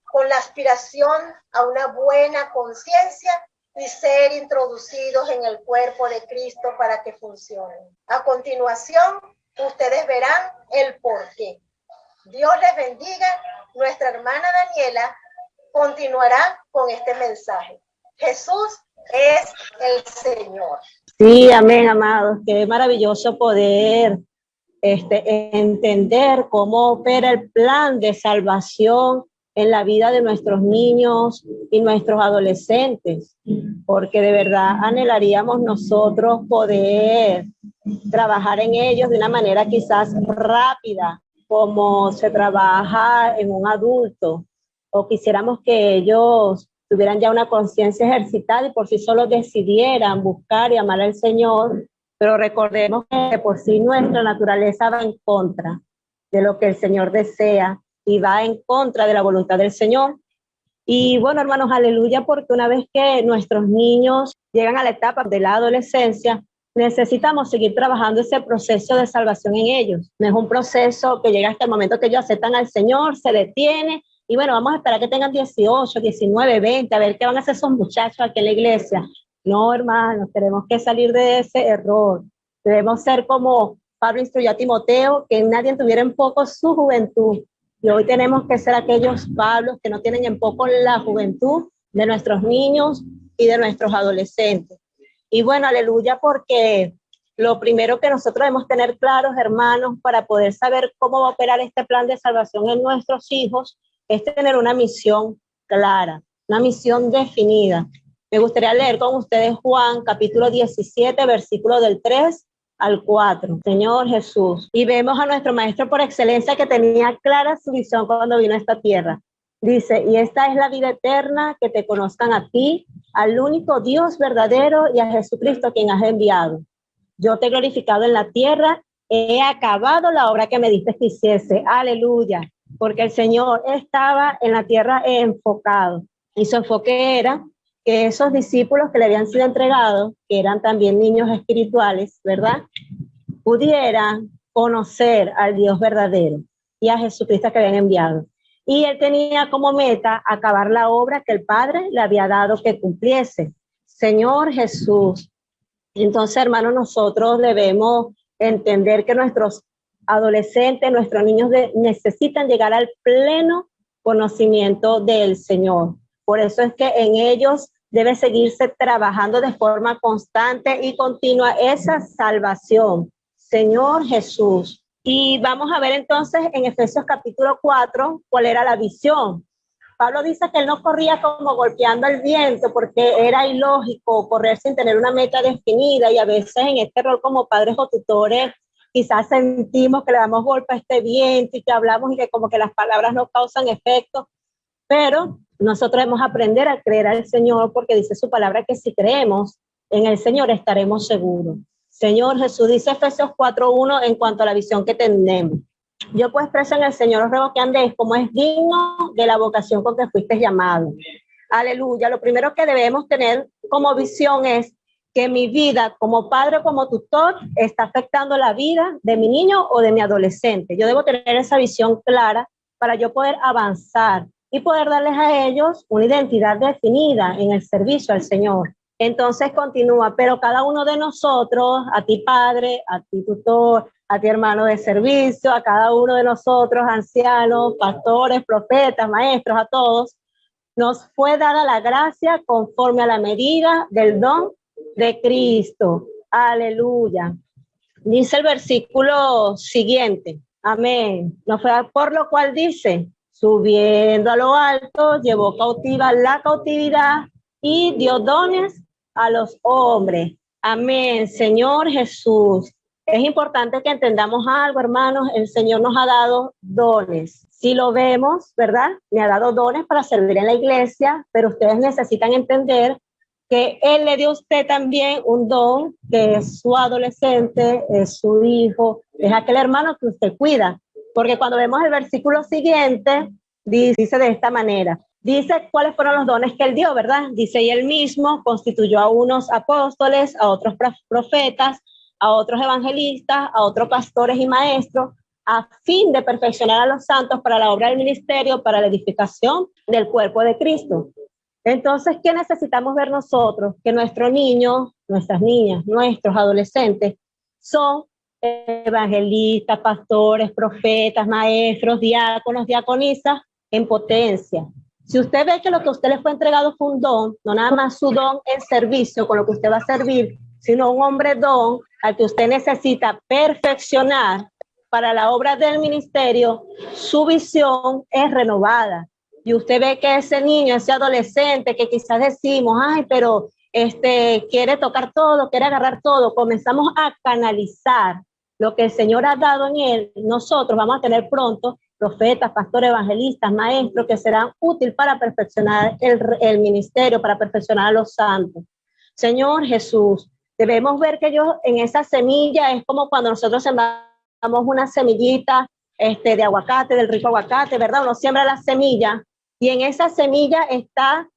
con la aspiración a una buena conciencia y ser introducidos en el cuerpo de Cristo para que funcionen. A continuación, ustedes verán el porqué. Dios les bendiga. Nuestra hermana Daniela continuará con este mensaje. Jesús es el Señor. Sí, amén, amados. Qué maravilloso poder entender cómo opera el plan de salvación en la vida de nuestros niños y nuestros adolescentes, porque de verdad anhelaríamos nosotros poder trabajar en ellos de una manera quizás rápida, como se trabaja en un adulto, o quisiéramos que ellos tuvieran ya una conciencia ejercitada y por sí solos decidieran buscar y amar al Señor, pero recordemos que por sí nuestra naturaleza va en contra de lo que el Señor desea y va en contra de la voluntad del Señor. Y bueno, hermanos, aleluya, porque una vez que nuestros niños llegan a la etapa de la adolescencia, necesitamos seguir trabajando ese proceso de salvación en ellos. No es un proceso que llega hasta el momento que ellos aceptan al Señor, se detiene, y bueno, vamos a esperar que tengan 18, 19, 20, a ver qué van a hacer esos muchachos aquí en la iglesia. No, hermanos, tenemos que salir de ese error. Debemos ser como Pablo instruyó a Timoteo, que nadie tuviera en poco su juventud. Y hoy tenemos que ser aquellos Pablos que no tienen en poco la juventud de nuestros niños y de nuestros adolescentes. Y bueno, aleluya, porque lo primero que nosotros debemos tener claros, hermanos, para poder saber cómo va a operar este plan de salvación en nuestros hijos, es tener una misión clara, una misión definida. Me gustaría leer con ustedes Juan, capítulo 17, versículo del 3 al 4. Señor Jesús. Y vemos a nuestro maestro por excelencia que tenía clara su visión cuando vino a esta tierra. Dice, y esta es la vida eterna, que te conozcan a ti, al único Dios verdadero y a Jesucristo a quien has enviado. Yo te he glorificado en la tierra, he acabado la obra que me diste que hiciese. Aleluya. Porque el Señor estaba en la tierra enfocado. Y su enfoque era que esos discípulos que le habían sido entregados, que eran también niños espirituales, ¿verdad?, pudieran conocer al Dios verdadero y a Jesucristo que habían enviado. Y él tenía como meta acabar la obra que el Padre le había dado que cumpliese. Señor Jesús. Entonces, hermanos, nosotros debemos entender que nuestros adolescentes, nuestros niños necesitan llegar al pleno conocimiento del Señor. Por eso es que en ellos debe seguirse trabajando de forma constante y continua esa salvación. Señor Jesús. Y vamos a ver entonces en Efesios capítulo 4 cuál era la visión. Pablo dice que él no corría como golpeando el viento porque era ilógico correr sin tener una meta definida, y a veces en este rol como padres o tutores quizás sentimos que le damos golpe a este viento y que hablamos y que como que las palabras no causan efecto, pero nosotros debemos aprender a creer al Señor, porque dice su palabra que si creemos en el Señor estaremos seguros. Señor Jesús, dice Efesios 4:1 en cuanto a la visión que tenemos. Yo pues preso en el Señor os ruego que andéis como es digno de la vocación con que fuisteis llamados. Aleluya. Lo primero que debemos tener como visión es que mi vida como padre o como tutor está afectando la vida de mi niño o de mi adolescente. Yo debo tener esa visión clara para yo poder avanzar y poder darles a ellos una identidad definida en el servicio al Señor. Entonces continúa, pero cada uno de nosotros, a ti padre, a ti tutor, a ti hermano de servicio, a cada uno de nosotros, ancianos, pastores, profetas, maestros, a todos, nos fue dada la gracia conforme a la medida del don de Cristo. Aleluya. Dice el versículo siguiente. Amén. No fue por lo cual dice, subiendo a lo alto, llevó cautiva la cautividad y dio dones a los hombres. Amén. Señor Jesús. Es importante que entendamos algo, hermanos. El Señor nos ha dado dones. Si lo vemos, ¿verdad? Me ha dado dones para servir en la iglesia, pero ustedes necesitan entender que Él le dio a usted también un don, que es su adolescente, es su hijo, es aquel hermano que usted cuida. Porque cuando vemos el versículo siguiente, dice de esta manera, dice cuáles fueron los dones que Él dio, ¿verdad? Dice, y Él mismo constituyó a unos apóstoles, a otros profetas, a otros evangelistas, a otros pastores y maestros, a fin de perfeccionar a los santos para la obra del ministerio, para la edificación del cuerpo de Cristo. Entonces, ¿qué necesitamos ver nosotros? Que nuestros niños, nuestras niñas, nuestros adolescentes son evangelistas, pastores, profetas, maestros, diáconos, diaconisas en potencia. Si usted ve que lo que a usted le fue entregado fue un don, no nada más su don en servicio con lo que usted va a servir, sino un hombre don al que usted necesita perfeccionar para la obra del ministerio, su visión es renovada. Y usted ve que ese niño, ese adolescente que quizás decimos, ay, pero quiere tocar todo, quiere agarrar todo, comenzamos a canalizar lo que el Señor ha dado en él. Nosotros vamos a tener pronto profetas, pastores, evangelistas, maestros que serán útiles para perfeccionar el ministerio, para perfeccionar a los santos. Señor Jesús, debemos ver que ellos en esa semilla es como cuando nosotros sembramos una semillita de aguacate, del rico aguacate, ¿verdad? Uno siembra la semilla y en esa semilla está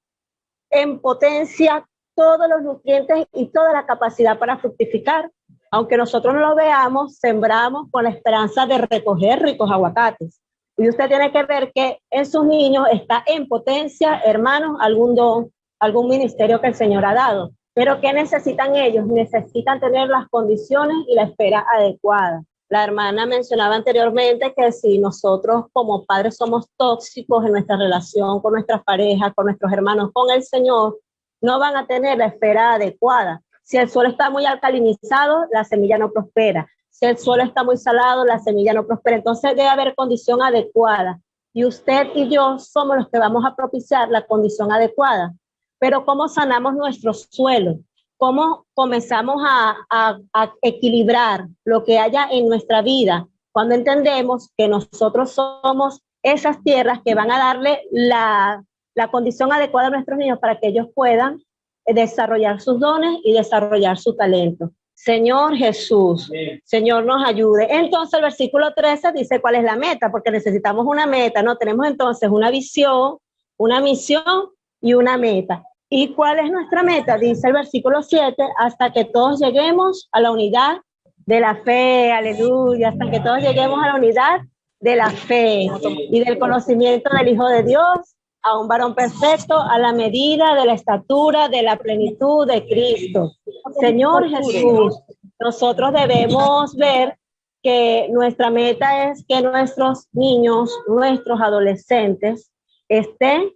en potencia todos los nutrientes y toda la capacidad para fructificar. Aunque nosotros no lo veamos, sembramos con la esperanza de recoger ricos aguacates. Y usted tiene que ver que en sus niños está en potencia, hermanos, algún don, algún ministerio que el Señor ha dado. Pero ¿qué necesitan ellos? Necesitan tener las condiciones y la espera adecuada. La hermana mencionaba anteriormente que si nosotros como padres somos tóxicos en nuestra relación con nuestras parejas, con nuestros hermanos, con el Señor, no van a tener la espera adecuada. Si el suelo está muy alcalinizado, la semilla no prospera. Si el suelo está muy salado, la semilla no prospera. Entonces debe haber condición adecuada. Y usted y yo somos los que vamos a propiciar la condición adecuada. Pero ¿cómo sanamos nuestro suelo? ¿Cómo comenzamos a equilibrar lo que haya en nuestra vida cuando entendemos que nosotros somos esas tierras que van a darle la condición adecuada a nuestros niños para que ellos puedan desarrollar sus dones y desarrollar su talento? Señor Jesús, sí. Señor nos ayude. Entonces el versículo 13 dice cuál es la meta, porque necesitamos una meta, ¿no? Tenemos entonces una visión, una misión y una meta. ¿Y cuál es nuestra meta? Dice el versículo 7, hasta que todos lleguemos a la unidad de la fe, aleluya, hasta que todos lleguemos a la unidad de la fe y del conocimiento del Hijo de Dios, a un varón perfecto, a la medida de la estatura, de la plenitud de Cristo. Señor Jesús, nosotros debemos ver que nuestra meta es que nuestros niños, nuestros adolescentes, estén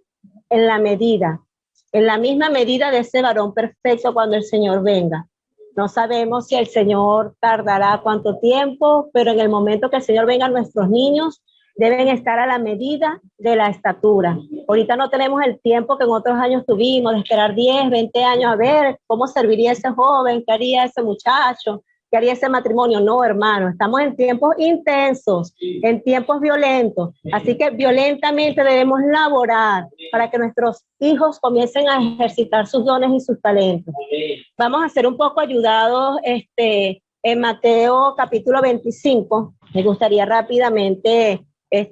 en la misma medida de ese varón perfecto cuando el Señor venga. No sabemos si el Señor tardará cuánto tiempo, pero en el momento que el Señor venga, nuestros niños deben estar a la medida de la estatura. Ahorita no tenemos el tiempo que en otros años tuvimos de esperar 10, 20 años a ver cómo serviría ese joven, qué haría ese muchacho, qué haría ese matrimonio. No, hermano, estamos en tiempos intensos, en tiempos violentos. Así que violentamente debemos laborar para que nuestros hijos comiencen a ejercitar sus dones y sus talentos. Vamos a ser un poco ayudados en Mateo capítulo 25. Me gustaría rápidamente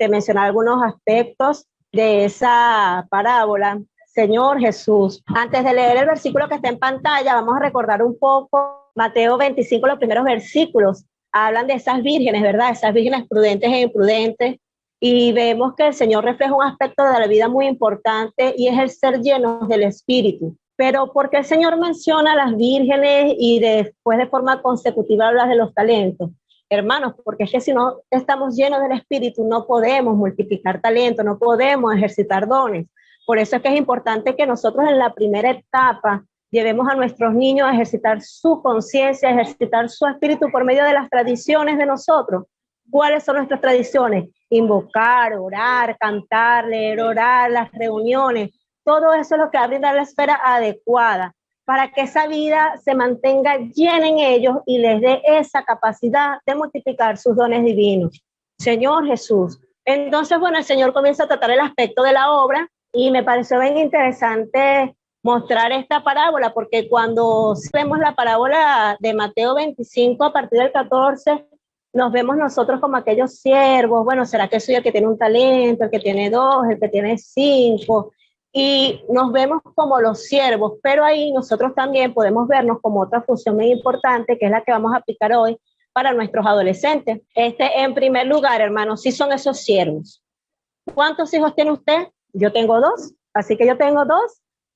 mencionar algunos aspectos de esa parábola. Señor Jesús, antes de leer el versículo que está en pantalla, vamos a recordar un poco Mateo 25, los primeros versículos. Hablan de esas vírgenes, ¿verdad? Esas vírgenes prudentes e imprudentes y vemos que el Señor refleja un aspecto de la vida muy importante y es el ser llenos del Espíritu. Pero ¿por qué el Señor menciona a las vírgenes y después de forma consecutiva habla de los talentos? Hermanos, porque es que si no estamos llenos del Espíritu no podemos multiplicar talentos, no podemos ejercitar dones. Por eso es que es importante que nosotros en la primera etapa llevemos a nuestros niños a ejercitar su conciencia, a ejercitar su espíritu por medio de las tradiciones de nosotros. ¿Cuáles son nuestras tradiciones? Invocar, orar, cantar, leer, orar, las reuniones. Todo eso es lo que va a brindar la esfera adecuada para que esa vida se mantenga llena en ellos y les dé esa capacidad de multiplicar sus dones divinos. Señor Jesús. Entonces, bueno, el Señor comienza a tratar el aspecto de la obra y me pareció bien interesante mostrar esta parábola, porque cuando vemos la parábola de Mateo 25 a partir del 14, nos vemos nosotros como aquellos siervos. Bueno, ¿será que soy el que tiene un talento, el que tiene 2, el que tiene 5? Y nos vemos como los siervos, pero ahí nosotros también podemos vernos como otra función muy importante, que es la que vamos a aplicar hoy para nuestros adolescentes. En primer lugar, hermanos, sí son esos siervos. ¿Cuántos hijos tiene usted? Yo tengo 2, así que yo tengo 2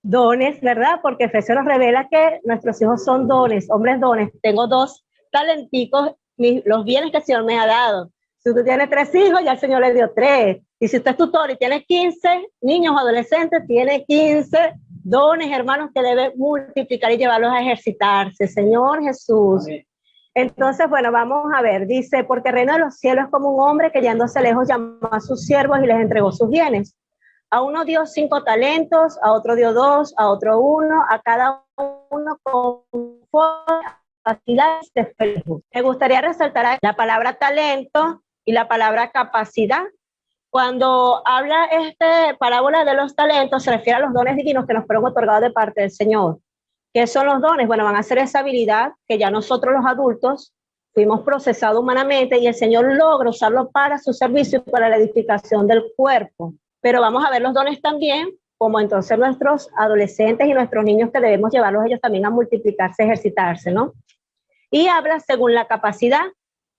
dones, ¿verdad? Porque Efesios nos revela que nuestros hijos son dones, hombres dones. Tengo 2 talenticos, los bienes que el Señor me ha dado. Si usted tiene 3 hijos, ya el Señor le dio 3. Y si usted es tutor y tiene 15 niños o adolescentes, tiene 15 dones, hermanos, que debe multiplicar y llevarlos a ejercitarse. Señor Jesús. Amén. Entonces, bueno, vamos a ver. Dice, porque el reino de los cielos es como un hombre que yéndose lejos llamó a sus siervos y les entregó sus bienes. A uno dio 5 talentos, a otro dio 2, a otro 1, a cada uno conforme a capacidades de fe. Me gustaría resaltar la palabra talento y la palabra capacidad. Cuando habla parábola de los talentos, se refiere a los dones divinos que nos fueron otorgados de parte del Señor. ¿Qué son los dones? Bueno, van a ser esa habilidad que ya nosotros los adultos fuimos procesados humanamente y el Señor logra usarlo para su servicio y para la edificación del cuerpo. Pero vamos a ver los dones también, como entonces nuestros adolescentes y nuestros niños, que debemos llevarlos ellos también a multiplicarse, ejercitarse, ¿no? Y habla según la capacidad.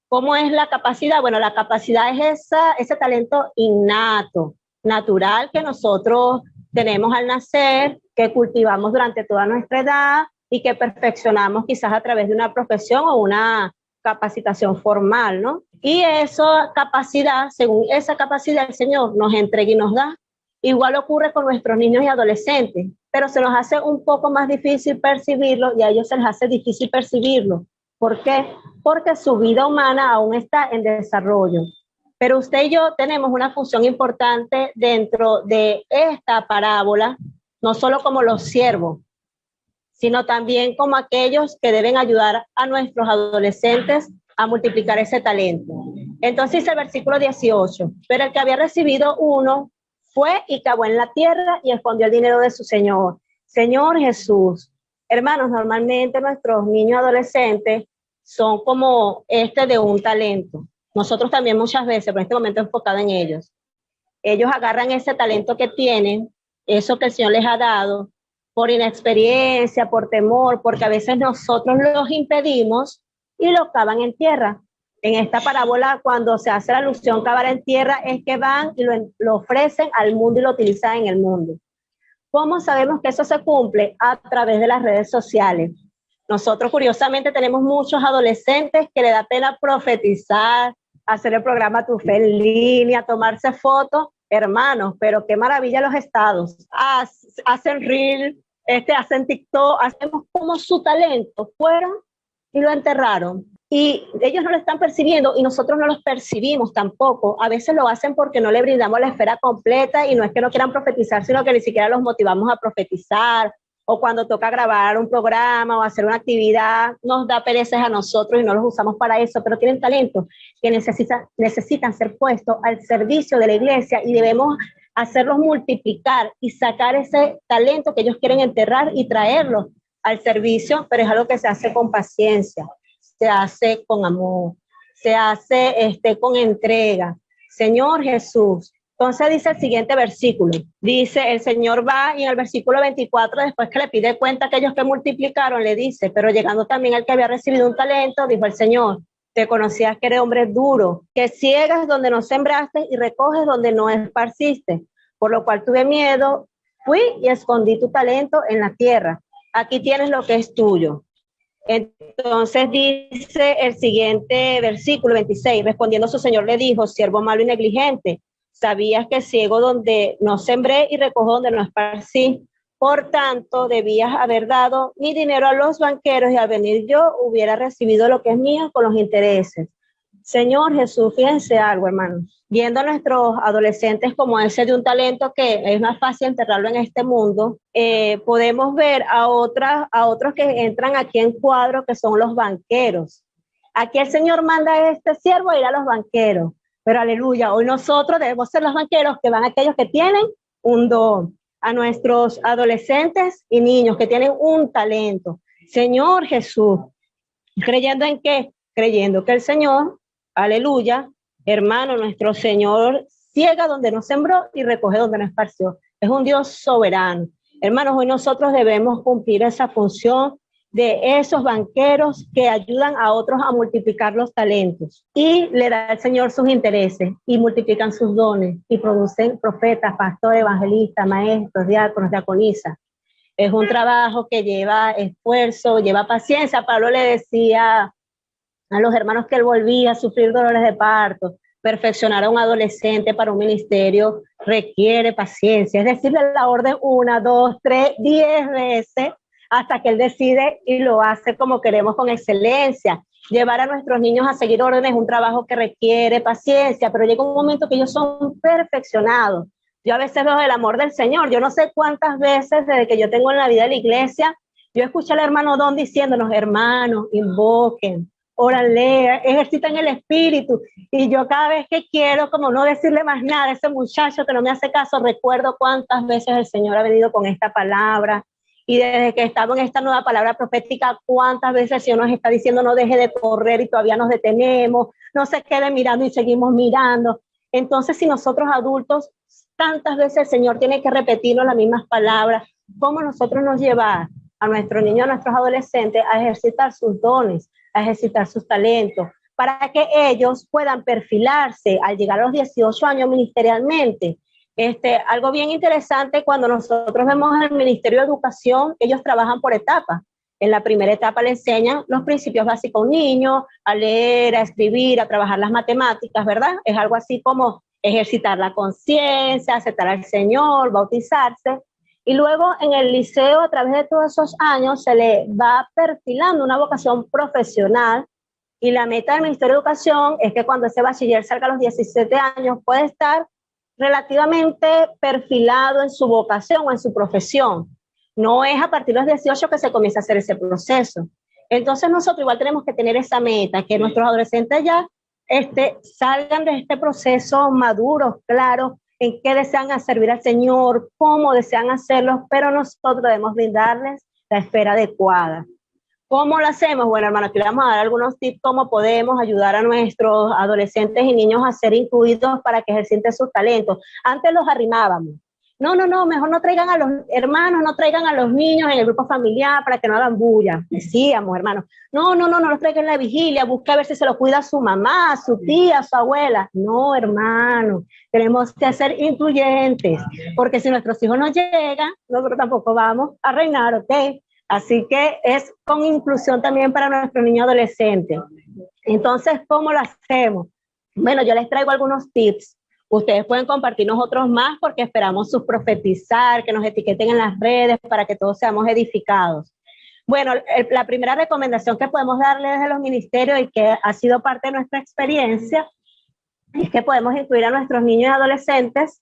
¿Cómo es la capacidad? Bueno, la capacidad es ese talento innato, natural, que nosotros tenemos al nacer, que cultivamos durante toda nuestra edad y que perfeccionamos quizás a través de una profesión o una capacitación formal, ¿no? Y esa capacidad, según esa capacidad, el Señor nos entrega y nos da. Igual ocurre con nuestros niños y adolescentes, pero se nos hace un poco más difícil percibirlo y a ellos se les hace difícil percibirlo. ¿Por qué? Porque su vida humana aún está en desarrollo. Pero usted y yo tenemos una función importante dentro de esta parábola, no solo como los siervos, sino también como aquellos que deben ayudar a nuestros adolescentes a multiplicar ese talento. Entonces dice el versículo 18, pero el que había recibido 1 fue y cavó en la tierra y escondió el dinero de su señor. Señor Jesús, hermanos, normalmente nuestros niños adolescentes son como de un talento. Nosotros también muchas veces, pero en este momento enfocado en ellos. Ellos agarran ese talento que tienen, eso que el Señor les ha dado, por inexperiencia, por temor, porque a veces nosotros los impedimos y lo cavan en tierra. En esta parábola, cuando se hace la alusión cavar en tierra, es que van y lo ofrecen al mundo y lo utilizan en el mundo. ¿Cómo sabemos que eso se cumple? A través de las redes sociales. Nosotros, curiosamente, tenemos muchos adolescentes que le da pena profetizar, hacer el programa Tu Fe en línea, tomarse fotos. Hermanos, pero qué maravilla los estados. Hacen reel, hacen TikTok, hacemos como su talento. Fueron y lo enterraron. Y ellos no lo están percibiendo y nosotros no los percibimos tampoco. A veces lo hacen porque no le brindamos la esfera completa y no es que no quieran profetizar, sino que ni siquiera los motivamos a profetizar. O cuando toca grabar un programa o hacer una actividad, nos da perezas a nosotros y no los usamos para eso, pero tienen talento que necesitan ser puestos al servicio de la iglesia y debemos hacerlos multiplicar y sacar ese talento que ellos quieren enterrar y traerlo al servicio, pero es algo que se hace con paciencia, se hace con amor, se hace con entrega. Señor Jesús. Entonces dice el siguiente versículo, dice, el Señor va y en el versículo 24, después que le pide cuenta a aquellos que multiplicaron, le dice, pero llegando también al que había recibido un talento, dijo el Señor, Te conocías que eres hombre duro, que ciegas donde no sembraste y recoges donde no esparciste. Por lo cual tuve miedo, fui y escondí tu talento en la tierra. Aquí tienes lo que es tuyo. Entonces dice el siguiente versículo 26, respondiendo su señor le dijo, siervo malo y negligente, sabías que ciego donde no sembré y recojo donde no esparcí. Por tanto, debías haber dado mi dinero a los banqueros y al venir yo hubiera recibido lo que es mío con los intereses. Señor Jesús, fíjense algo, hermanos. Viendo a nuestros adolescentes como ese de un talento que es más fácil enterrarlo en este mundo, podemos ver a otros que entran aquí en cuadro, que son los banqueros. Aquí el Señor manda a este siervo a ir a los banqueros, pero aleluya, hoy nosotros debemos ser los banqueros que van a aquellos que tienen un don, a nuestros adolescentes y niños que tienen un talento. Señor Jesús, ¿creyendo en qué? Creyendo que el Señor, aleluya, hermano, nuestro Señor ciega donde no sembró y recoge donde no esparció. Es un Dios soberano. Hermanos, hoy nosotros debemos cumplir esa función de esos banqueros que ayudan a otros a multiplicar los talentos y le da al Señor sus intereses y multiplican sus dones y producen profetas, pastores, evangelistas, maestros, diáconos, diaconisas. Es un trabajo que lleva esfuerzo, lleva paciencia. Pablo le decía a los hermanos que él volvía a sufrir dolores de parto. Perfeccionar a un adolescente para un ministerio requiere paciencia. Es decirle la orden 1, 2, 3, 10 veces hasta que él decide y lo hace como queremos, con excelencia. Llevar a nuestros niños a seguir órdenes es un trabajo que requiere paciencia, pero llega un momento que ellos son perfeccionados. Yo a veces veo el amor del Señor. Yo no sé cuántas veces desde que yo tengo en la vida de la iglesia, yo escuché al hermano Don diciéndonos, hermanos, invoquen, órale, ejercitan el espíritu. Y yo cada vez que quiero como no decirle más nada a ese muchacho que no me hace caso, recuerdo cuántas veces el Señor ha venido con esta palabra. Y desde que estamos en esta nueva palabra profética, cuántas veces el Señor nos está diciendo no deje de correr y todavía nos detenemos, no se quede mirando y seguimos mirando. Entonces, si nosotros adultos, tantas veces el Señor tiene que repetirnos las mismas palabras, ¿cómo nosotros nos llevar a nuestros niños, a nuestros adolescentes a ejercitar sus dones, a ejercitar sus talentos, para que ellos puedan perfilarse al llegar a los 18 años ministerialmente? Algo bien interesante, cuando nosotros vemos el Ministerio de Educación, ellos trabajan por etapas. En la primera etapa le enseñan los principios básicos a un niño, a leer, a escribir, a trabajar las matemáticas, ¿verdad? Es algo así como ejercitar la conciencia, aceptar al Señor, bautizarse. Y luego en el liceo, a través de todos esos años, se le va perfilando una vocación profesional. Y la meta del Ministerio de Educación es que cuando ese bachiller salga a los 17 años, puede estar relativamente perfilado en su vocación o en su profesión. No es a partir de los 18 que se comienza a hacer ese proceso. Entonces nosotros igual tenemos que tener esa meta, que nuestros adolescentes ya salgan de este proceso maduros, claros, en qué desean servir al Señor, cómo desean hacerlo, pero nosotros debemos brindarles la esfera adecuada. ¿Cómo lo hacemos? Bueno, hermano, aquí le vamos a dar algunos tips cómo podemos ayudar a nuestros adolescentes y niños a ser incluidos para que ejerciten sus talentos. Antes los arrimábamos. No, mejor no traigan a los hermanos, no traigan a los niños en el grupo familiar para que no hagan bulla. Decíamos, hermanos, no los traigan en la vigilia, busca a ver si se lo cuida su mamá, su tía, su abuela. No, hermano, tenemos que ser incluyentes, porque si nuestros hijos no llegan, nosotros tampoco vamos a reinar, ¿ok? Así que es con inclusión también para nuestros niños adolescentes. Entonces, ¿cómo lo hacemos? Bueno, yo les traigo algunos tips. Ustedes pueden compartirnos otros más porque esperamos sus profetizar, que nos etiqueten en las redes para que todos seamos edificados. Bueno, la primera recomendación que podemos darle desde los ministerios y que ha sido parte de nuestra experiencia es que podemos incluir a nuestros niños y adolescentes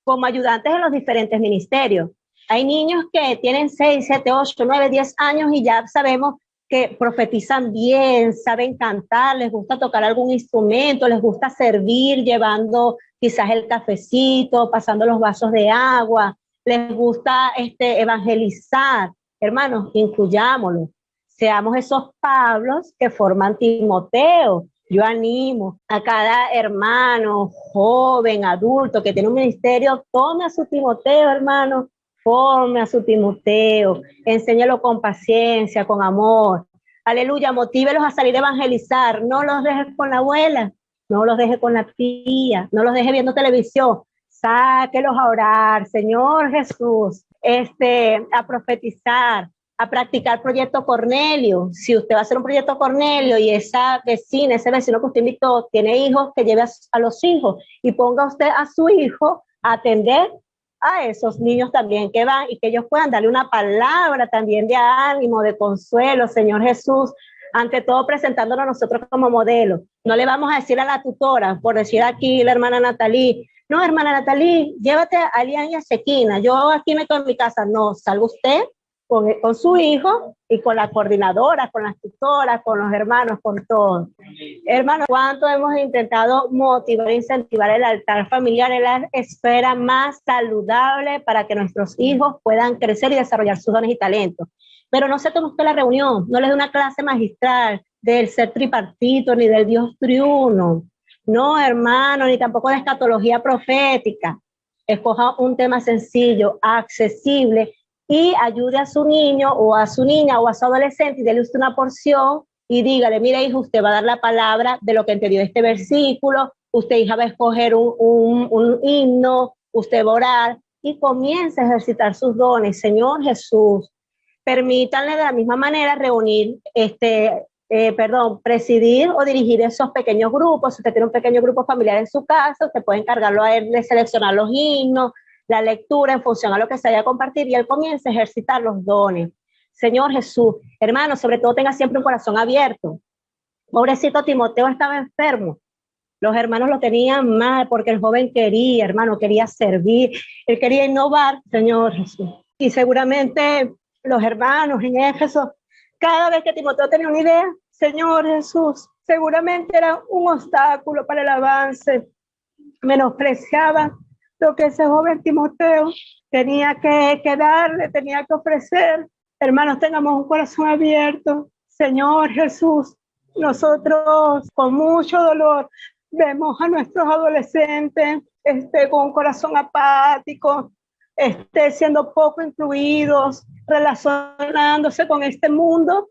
como ayudantes en los diferentes ministerios. Hay niños que tienen 6, 7, 8, 9, 10 años y ya sabemos que profetizan bien, saben cantar, les gusta tocar algún instrumento, les gusta servir llevando quizás el cafecito, pasando los vasos de agua, les gusta evangelizar. Hermanos, incluyámoslo. Seamos esos Pablos que forman Timoteo. Yo animo a cada hermano, joven, adulto que tiene un ministerio, tome a su Timoteo, hermano, forme a su Timoteo, enséñalo con paciencia, con amor. Aleluya, motívelos a salir a evangelizar. No los dejes con la abuela, no los dejes con la tía, no los dejes viendo televisión. Sáquelos a orar, Señor Jesús, a profetizar, a practicar Proyecto Cornelio. Si usted va a hacer un Proyecto Cornelio y esa vecina, ese vecino que usted invitó, tiene hijos, que lleve a los hijos y ponga usted a su hijo a atender a esos niños también que van y que ellos puedan darle una palabra también de ánimo, de consuelo, Señor Jesús, ante todo presentándonos nosotros como modelo. No le vamos a decir a la tutora, por decir aquí la hermana Natalí, no, hermana Natalí, llévate a Elian y a Shekina, yo aquí me quedo en mi casa. No, salga usted con su hijo y con la coordinadora, con las tutoras, con los hermanos, con todos. Hermanos, ¿cuánto hemos intentado motivar e incentivar el altar familiar en la esfera más saludable para que nuestros hijos puedan crecer y desarrollar sus dones y talentos? Pero no se toma usted la reunión, no les dé una clase magistral del ser tripartito ni del Dios triuno. No, hermano, ni tampoco de escatología profética. Escoja un tema sencillo, accesible, y ayude a su niño o a su niña o a su adolescente y déle usted una porción y dígale, mire hijo, usted va a dar la palabra de lo que entendió este versículo, usted hija va a escoger un himno, usted va a orar y comience a ejercitar sus dones. Señor Jesús, permítanle de la misma manera reunir, presidir o dirigir esos pequeños grupos. Si usted tiene un pequeño grupo familiar en su casa, usted puede encargarlo a él de seleccionar los himnos, la lectura en función a lo que se vaya a compartir y él comienza a ejercitar los dones. Señor Jesús, hermano, sobre todo tenga siempre un corazón abierto. Pobrecito Timoteo estaba enfermo. Los hermanos lo tenían mal porque el joven quería, hermano, quería servir, él quería innovar, Señor Jesús. Y seguramente los hermanos en Éfeso, cada vez que Timoteo tenía una idea, Señor Jesús, seguramente era un obstáculo para el avance, menospreciaban lo que ese joven Timoteo tenía que darle, tenía que ofrecer. Hermanos, tengamos un corazón abierto. Señor Jesús, nosotros con mucho dolor vemos a nuestros adolescentes con un corazón apático, siendo poco incluidos, relacionándose con este mundo.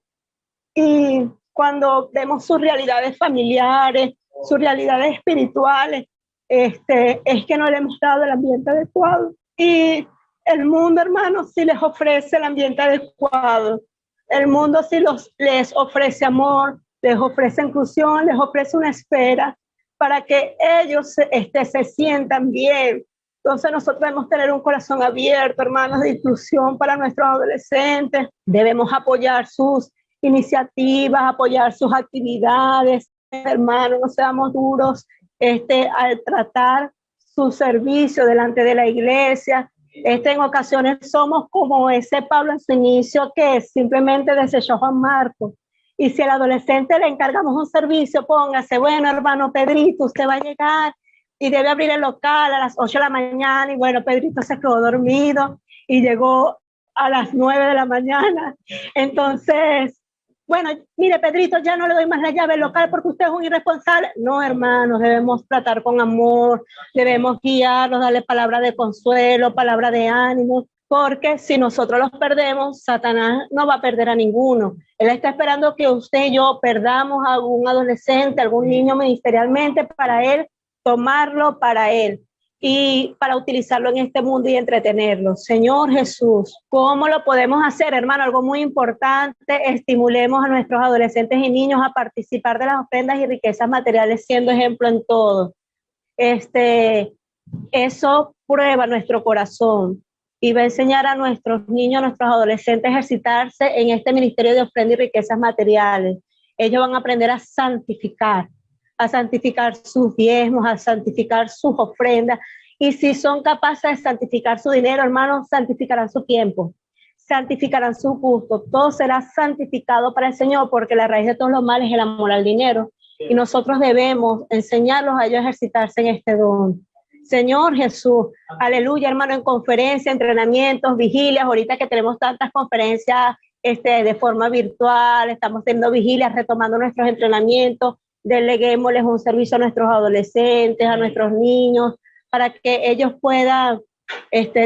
Y cuando vemos sus realidades familiares, sus realidades espirituales, es que no le hemos dado el ambiente adecuado. Y el mundo, hermanos, sí les ofrece el ambiente adecuado. El mundo sí les ofrece amor, les ofrece inclusión, les ofrece una esfera para que ellos se sientan bien. Entonces nosotros debemos tener un corazón abierto, hermanos, de inclusión para nuestros adolescentes. Debemos apoyar sus iniciativas, apoyar sus actividades. Hermanos, no seamos duros al tratar su servicio delante de la iglesia. En ocasiones somos como ese Pablo en su inicio que simplemente desechó a Juan Marcos. Y si al adolescente le encargamos un servicio, póngase, bueno, hermano Pedrito, usted va a llegar y debe abrir el local a las 8 de la mañana. Y bueno, Pedrito se quedó dormido y llegó a las 9 de la mañana. Entonces, bueno, mire, Pedrito, ya no le doy más la llave al local porque usted es un irresponsable. No, hermanos, debemos tratar con amor, debemos guiarlos, darle palabra de consuelo, palabra de ánimo, porque si nosotros los perdemos, Satanás no va a perder a ninguno. Él está esperando que usted y yo perdamos a algún adolescente, algún niño ministerialmente para él tomarlo para él y para utilizarlo en este mundo y entretenerlo. Señor Jesús, ¿cómo lo podemos hacer, hermano? Algo muy importante, estimulemos a nuestros adolescentes y niños a participar de las ofrendas y riquezas materiales, siendo ejemplo en todo. Eso prueba nuestro corazón y va a enseñar a nuestros niños, a nuestros adolescentes a ejercitarse en este ministerio de ofrendas y riquezas materiales. Ellos van a aprender a santificar sus diezmos, a santificar sus ofrendas. Y si son capaces de santificar su dinero, hermanos, santificarán su tiempo, santificarán su gusto. Todo será santificado para el Señor, porque la raíz de todos los males es el amor al dinero. Y nosotros debemos enseñarlos a ellos a ejercitarse en este don. Señor Jesús, aleluya, hermano, en conferencias, entrenamientos, vigilias, ahorita que tenemos tantas conferencias de forma virtual, estamos teniendo vigilias, retomando nuestros entrenamientos. Deleguémosles un servicio a nuestros adolescentes, a nuestros niños, para que ellos puedan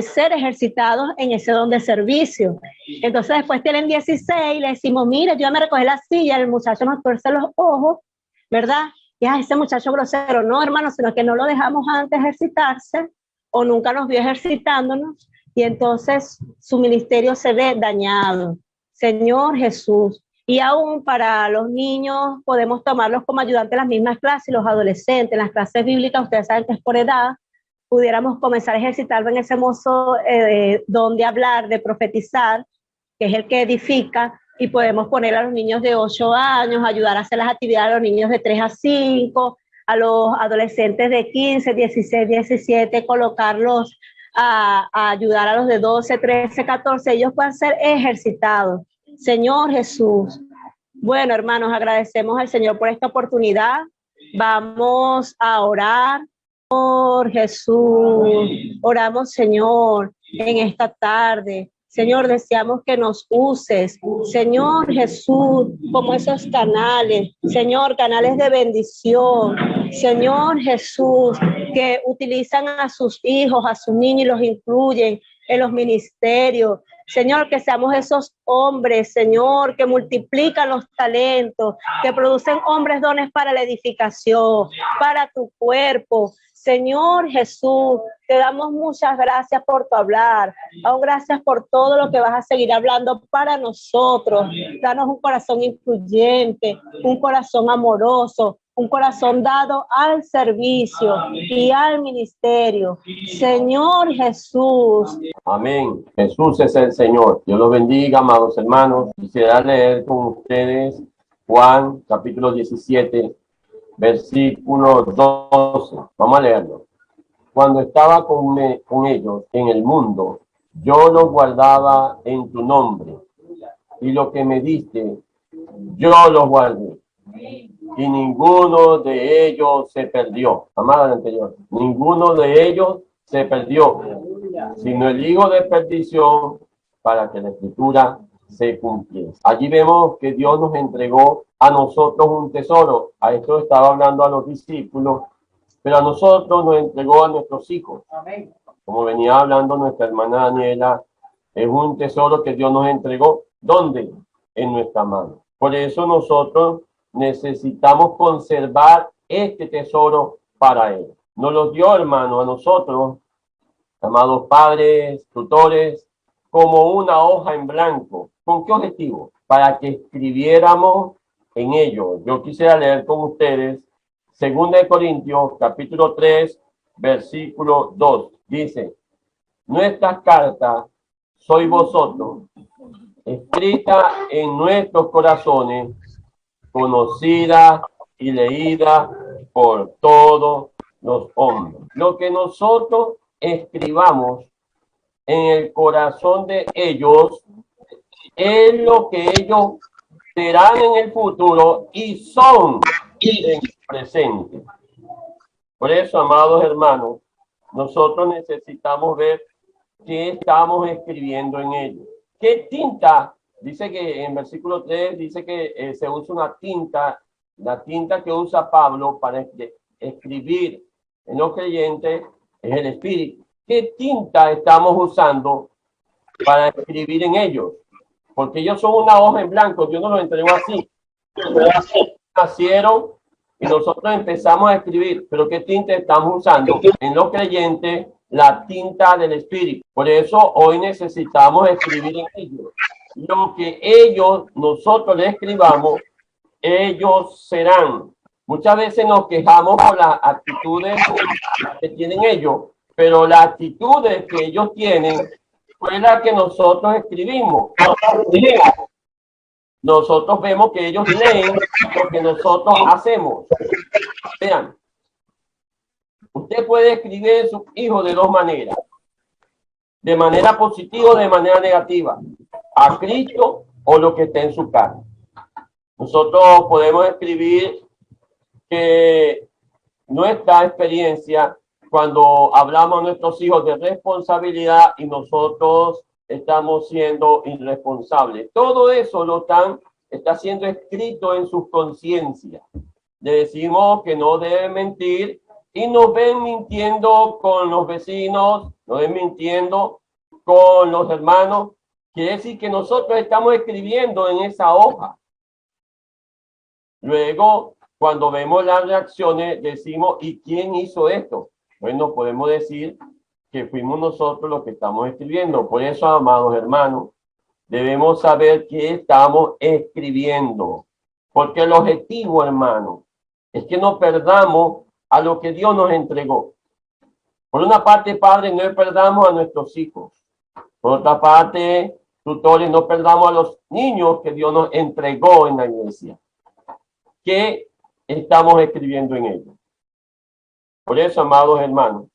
ser ejercitados en ese don de servicio. Entonces después tienen 16, le decimos, mira, yo ya me recogí la silla, el muchacho nos tuerce los ojos, ¿verdad? Y ese muchacho grosero, no, hermano, sino que no lo dejamos antes ejercitarse o nunca nos vio ejercitándonos y entonces su ministerio se ve dañado. Señor Jesús, y aún para los niños podemos tomarlos como ayudantes en las mismas clases, los adolescentes, en las clases bíblicas, ustedes saben que es por edad, pudiéramos comenzar a ejercitarlo en ese hermoso don de hablar, de profetizar, que es el que edifica, y podemos poner a los niños de 8 años, ayudar a hacer las actividades a los niños de 3 a 5, a los adolescentes de 15, 16, 17, colocarlos a ayudar a los de 12, 13, 14, ellos pueden ser ejercitados. Señor Jesús, bueno, hermanos, agradecemos al Señor por esta oportunidad. Vamos a orar. Señor Jesús, oramos, Señor, en esta tarde. Señor, deseamos que nos uses, Señor Jesús, como esos canales, Señor, canales de bendición, Señor Jesús, que utilizan a sus hijos, a sus niños y los incluyen en los ministerios. Señor, que seamos esos hombres, Señor, que multiplican los talentos, que producen hombres dones para la edificación, para tu cuerpo. Señor Jesús, te damos muchas gracias por tu hablar. Aún gracias por todo lo que vas a seguir hablando para nosotros. Danos un corazón influyente, un corazón amoroso, un corazón dado al servicio y al ministerio. Señor Jesús. Amén. Jesús es el Señor. Dios los bendiga, amados hermanos. Quisiera leer con ustedes Juan, capítulo 17, versículo 12. Vamos a leerlo. Cuando estaba con ellos en el mundo, yo los guardaba en tu nombre, y lo que me diste, yo los guardé. Y ninguno de ellos se perdió. Amada la anterior. Ninguno de ellos se perdió, sino el hijo de perdición, para que la escritura se cumpliese. Allí vemos que Dios nos entregó a nosotros un tesoro. A esto estaba hablando a los discípulos, pero a nosotros nos entregó a nuestros hijos. Amén. Como venía hablando nuestra hermana Daniela, es un tesoro que Dios nos entregó. ¿Dónde? En nuestra mano. Por eso nosotros necesitamos conservar este tesoro para Él. Nos lo dio, hermano, a nosotros, amados padres, tutores, como una hoja en blanco. ¿Con qué objetivo? Para que escribiéramos en ello. Yo quisiera leer con ustedes 2 Corintios, capítulo 3, versículo 2. Dice, nuestras cartas sois vosotros, escritas en nuestros corazones, conocida y leída por todos los hombres. Lo que nosotros escribamos en el corazón de ellos es lo que ellos serán en el futuro y son en el presente. Por eso, amados hermanos, nosotros necesitamos ver qué estamos escribiendo en ellos. ¿Qué tinta? Dice que en versículo 3 dice que se usa una tinta, la tinta que usa Pablo para escribir en los creyentes es el Espíritu. ¿Qué tinta estamos usando para escribir en ellos? Porque ellos son una hoja en blanco, Dios nos lo entregó así. Nacieron y nosotros empezamos a escribir, pero ¿qué tinta estamos usando? En los creyentes, la tinta del Espíritu. Por eso hoy necesitamos escribir en ellos. Lo que ellos, nosotros le escribamos, ellos serán. Muchas veces nos quejamos por las actitudes que tienen ellos, pero las actitudes que ellos tienen fue la que nosotros escribimos. Nosotros vemos que ellos leen lo que nosotros hacemos. Vean, usted puede escribir a sus hijos de dos maneras. De manera positiva o de manera negativa. A Cristo o lo que esté en su carne. Nosotros podemos escribir que nuestra experiencia cuando hablamos a nuestros hijos de responsabilidad y nosotros estamos siendo irresponsables. Todo eso está siendo escrito en sus conciencias. Le decimos que no deben mentir y nos ven mintiendo con los vecinos, no es mintiendo con los hermanos, quiere decir que nosotros estamos escribiendo en esa hoja. Luego, cuando vemos las reacciones, decimos, ¿y quién hizo esto? Bueno, podemos decir que fuimos nosotros los que estamos escribiendo. Por eso, amados hermanos, debemos saber qué estamos escribiendo. Porque el objetivo, hermano, es que no perdamos a lo que Dios nos entregó. Por una parte, Padre, no perdamos a nuestros hijos. Por otra parte, tutores, no perdamos a los niños que Dios nos entregó en la iglesia. ¿Qué estamos escribiendo en ellos? Por eso, amados hermanos,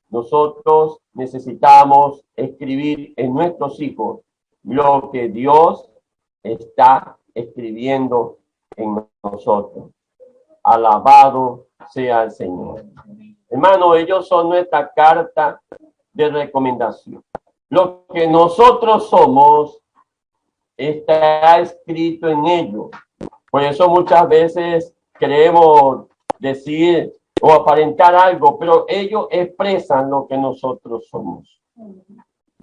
nosotros necesitamos escribir en nuestros hijos lo que Dios está escribiendo en nosotros. Alabado sea el Señor. Hermano, ellos son nuestra carta de recomendación. Lo que nosotros somos está escrito en ellos. Por eso muchas veces queremos decir o aparentar algo, pero ellos expresan lo que nosotros somos.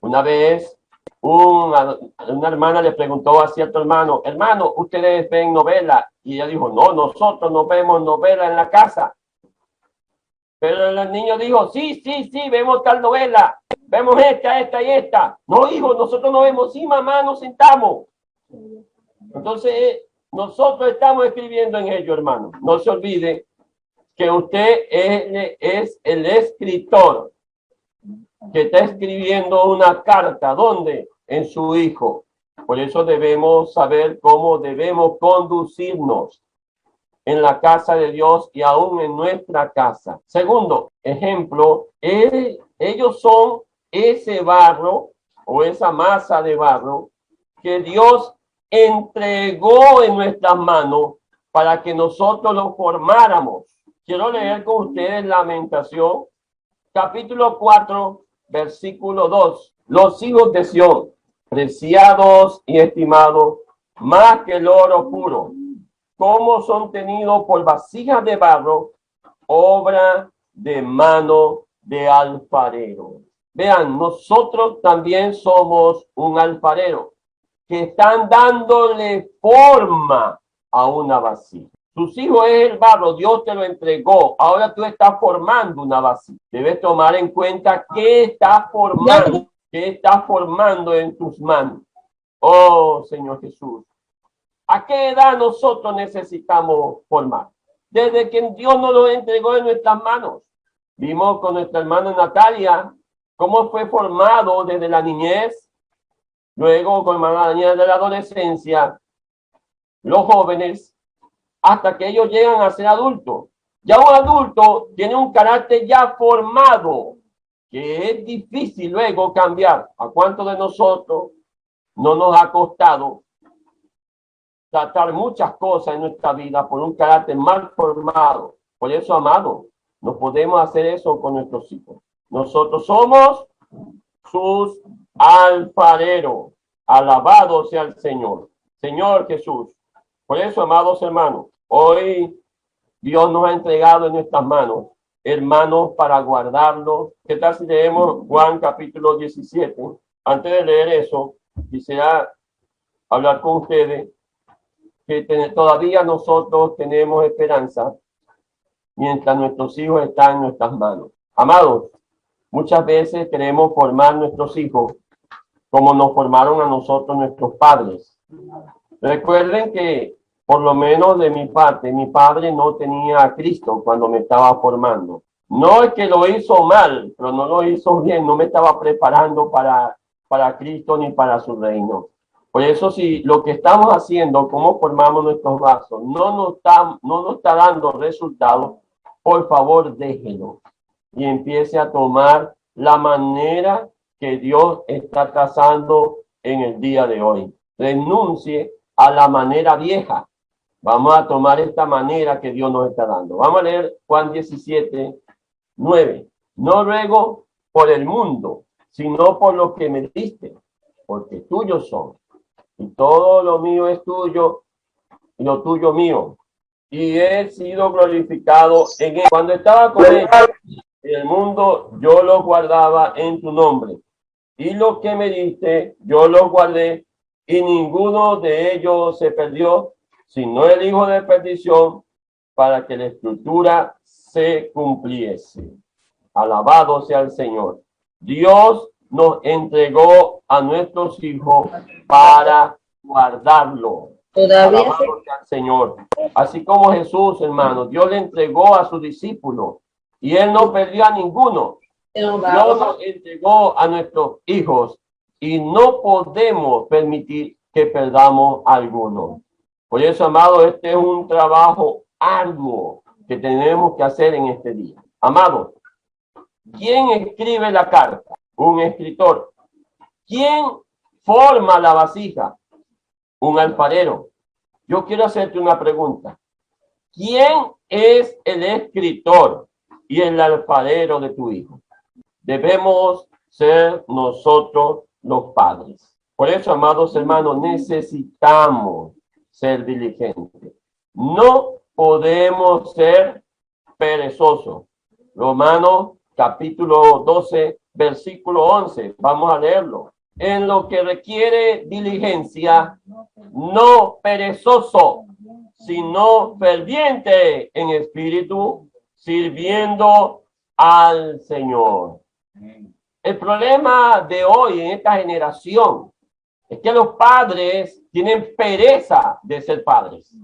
Una vez una hermana le preguntó a cierto hermano, hermano, ¿ustedes ven novela? Y ella dijo, no, nosotros no vemos novela en la casa. Pero el niño dijo, sí, vemos tal novela, vemos esta y esta. No, hijo, nosotros no vemos, sí, mamá, nos sentamos. Entonces, nosotros estamos escribiendo en ello, hermano. No se olvide que usted es el escritor que está escribiendo una carta. ¿Dónde? En su hijo. Por eso debemos saber cómo debemos conducirnos en la casa de Dios y aún en nuestra casa. Segundo ejemplo, ellos son ese barro o esa masa de barro que Dios entregó en nuestras manos para que nosotros lo formáramos. Quiero leer con ustedes Lamentación, capítulo 4, versículo 2. Los hijos de Sión, preciados y estimados, más que el oro puro, como son tenidos por vasijas de barro, obra de mano de alfarero. Vean, nosotros también somos un alfarero que están dándole forma a una vasija. Tus hijos es el barro, Dios te lo entregó. Ahora tú estás formando una vasija. Debes tomar en cuenta qué estás formando en tus manos. Oh, Señor Jesús. ¿A qué edad nosotros necesitamos formar? Desde que Dios nos lo entregó en nuestras manos. Vimos con nuestra hermana Natalia cómo fue formado desde la niñez, luego con la niñez de la adolescencia, los jóvenes, hasta que ellos llegan a ser adultos. Ya un adulto tiene un carácter ya formado, que es difícil luego cambiar. ¿A cuántos de nosotros no nos ha costado tratar muchas cosas en nuestra vida por un carácter mal formado? Por eso, amado, no podemos hacer eso con nuestros hijos. Nosotros somos sus alfareros. Alabado sea el Señor. Señor Jesús. Por eso, amados hermanos, hoy Dios nos ha entregado en nuestras manos, hermanos, para guardarlos. ¿Qué tal si leemos Juan capítulo 17? Antes de leer eso, quisiera hablar con ustedes que todavía nosotros tenemos esperanza mientras nuestros hijos están en nuestras manos. Amados, muchas veces queremos formar nuestros hijos como nos formaron a nosotros nuestros padres. Recuerden que, por lo menos de mi parte, mi padre no tenía a Cristo cuando me estaba formando. No es que lo hizo mal, pero no lo hizo bien, no me estaba preparando para Cristo ni para su reino. Por eso, si lo que estamos haciendo, cómo formamos nuestros vasos, no nos está dando resultados, por favor, déjelo y empiece a tomar la manera que Dios está trazando en el día de hoy. Renuncie a la manera vieja. Vamos a tomar esta manera que Dios nos está dando. Vamos a leer Juan 17, 9. No ruego por el mundo, sino por lo que me diste, porque tuyos son. Y todo lo mío es tuyo, y lo tuyo mío. Y he sido glorificado en él. Cuando estaba con él, en el mundo yo los guardaba en tu nombre. Y lo que me diste, yo los guardé, y ninguno de ellos se perdió, sino el hijo de perdición, para que la escritura se cumpliese. Alabado sea el Señor. Dios nos entregó a nuestros hijos para guardarlo. Alabado sea el Señor. Así como Jesús, hermano, Dios le entregó a sus discípulos y él no perdió a ninguno. Dios nos entregó a nuestros hijos y no podemos permitir que perdamos a alguno. Por eso, amado, este es un trabajo arduo que tenemos que hacer en este día. Amado, ¿quién escribe la carta? Un escritor. ¿Quién forma la vasija? Un alfarero. Yo quiero hacerte una pregunta. ¿Quién es el escritor y el alfarero de tu hijo? Debemos ser nosotros los padres. Por eso, amados hermanos, necesitamos ser diligentes. No podemos ser perezosos. Romanos capítulo 12, versículo 11. Vamos a leerlo. En lo que requiere diligencia, no perezoso, sino ferviente en espíritu, sirviendo al Señor. El problema de hoy en esta generación es que los padres tienen pereza de ser padres.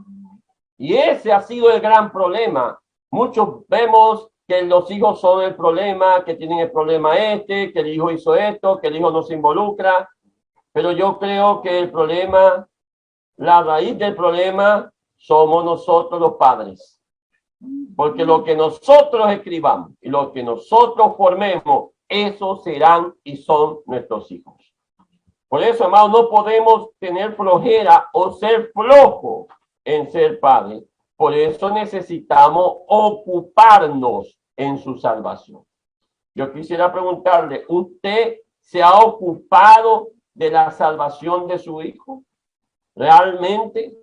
Y ese ha sido el gran problema. Muchos vemos que los hijos son el problema, que tienen el problema que el hijo hizo esto, que el hijo no se involucra. Pero yo creo que el problema, la raíz del problema, somos nosotros los padres. Porque lo que nosotros escribamos y lo que nosotros formemos, esos serán y son nuestros hijos. Por eso, hermanos, no podemos tener flojera o ser flojos en ser padres. Por eso necesitamos ocuparnos en su salvación. Yo quisiera preguntarle, ¿usted se ha ocupado de la salvación de su hijo? ¿Realmente?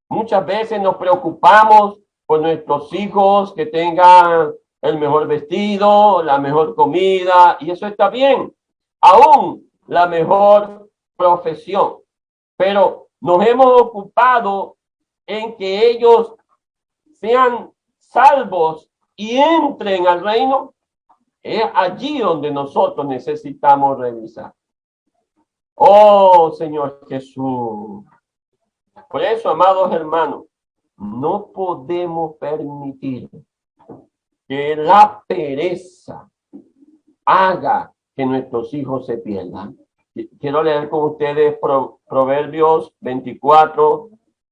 Muchas veces nos preocupamos por nuestros hijos que tengan el mejor vestido, la mejor comida, y eso está bien. Aún la mejor profesión. Pero nos hemos ocupado en que ellos sean salvos y entren al reino. Es allí donde nosotros necesitamos revisar. Oh, Señor Jesús. Por eso, amados hermanos, no podemos permitir que la pereza haga que nuestros hijos se pierdan. Quiero leer con ustedes Proverbios 24,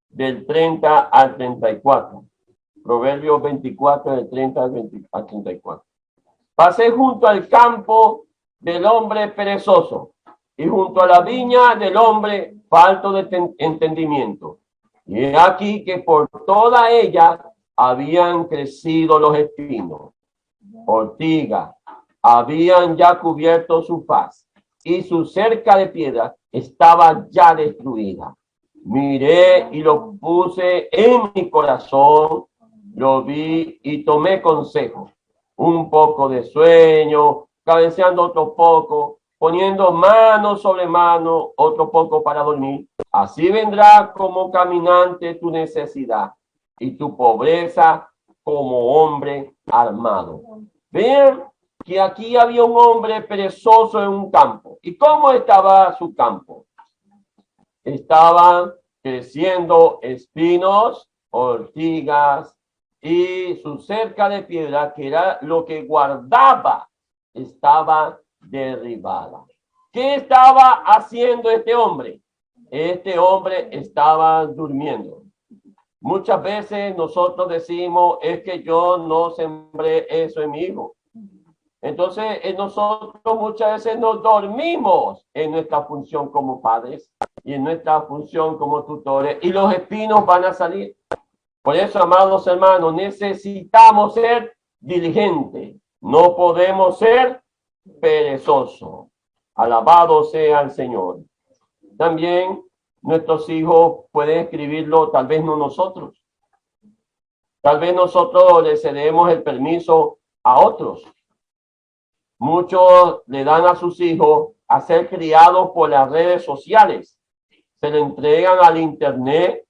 del 30 al 34. Proverbios 24, del 30 al 34. Pasé junto al campo del hombre perezoso y junto a la viña del hombre falto de entendimiento. Y he aquí que por toda ella habían crecido los espinos, ortigas, habían ya cubierto su faz, y su cerca de piedra estaba ya destruida. Miré y lo puse en mi corazón, lo vi y tomé consejo. Un poco de sueño, cabeceando otro poco, poniendo mano sobre mano, otro poco para dormir. Así vendrá como caminante tu necesidad y tu pobreza como hombre armado. Vean que aquí había un hombre perezoso en un campo. ¿Y cómo estaba su campo? Estaban creciendo espinos, ortigas y su cerca de piedra, que era lo que guardaba, estaba derribada. ¿Qué estaba haciendo este hombre? Este hombre estaba durmiendo. Muchas veces nosotros decimos, es que yo no sembré eso en mi hijo. Entonces, nosotros muchas veces nos dormimos en nuestra función como padres y en nuestra función como tutores, y los espinos van a salir. Por eso, amados hermanos, necesitamos ser diligentes. No podemos ser perezosos. Alabado sea el Señor. También nuestros hijos pueden escribirlo, tal vez no nosotros. Tal vez nosotros le cedemos el permiso a otros. Muchos le dan a sus hijos a ser criados por las redes sociales. Se le entregan al internet,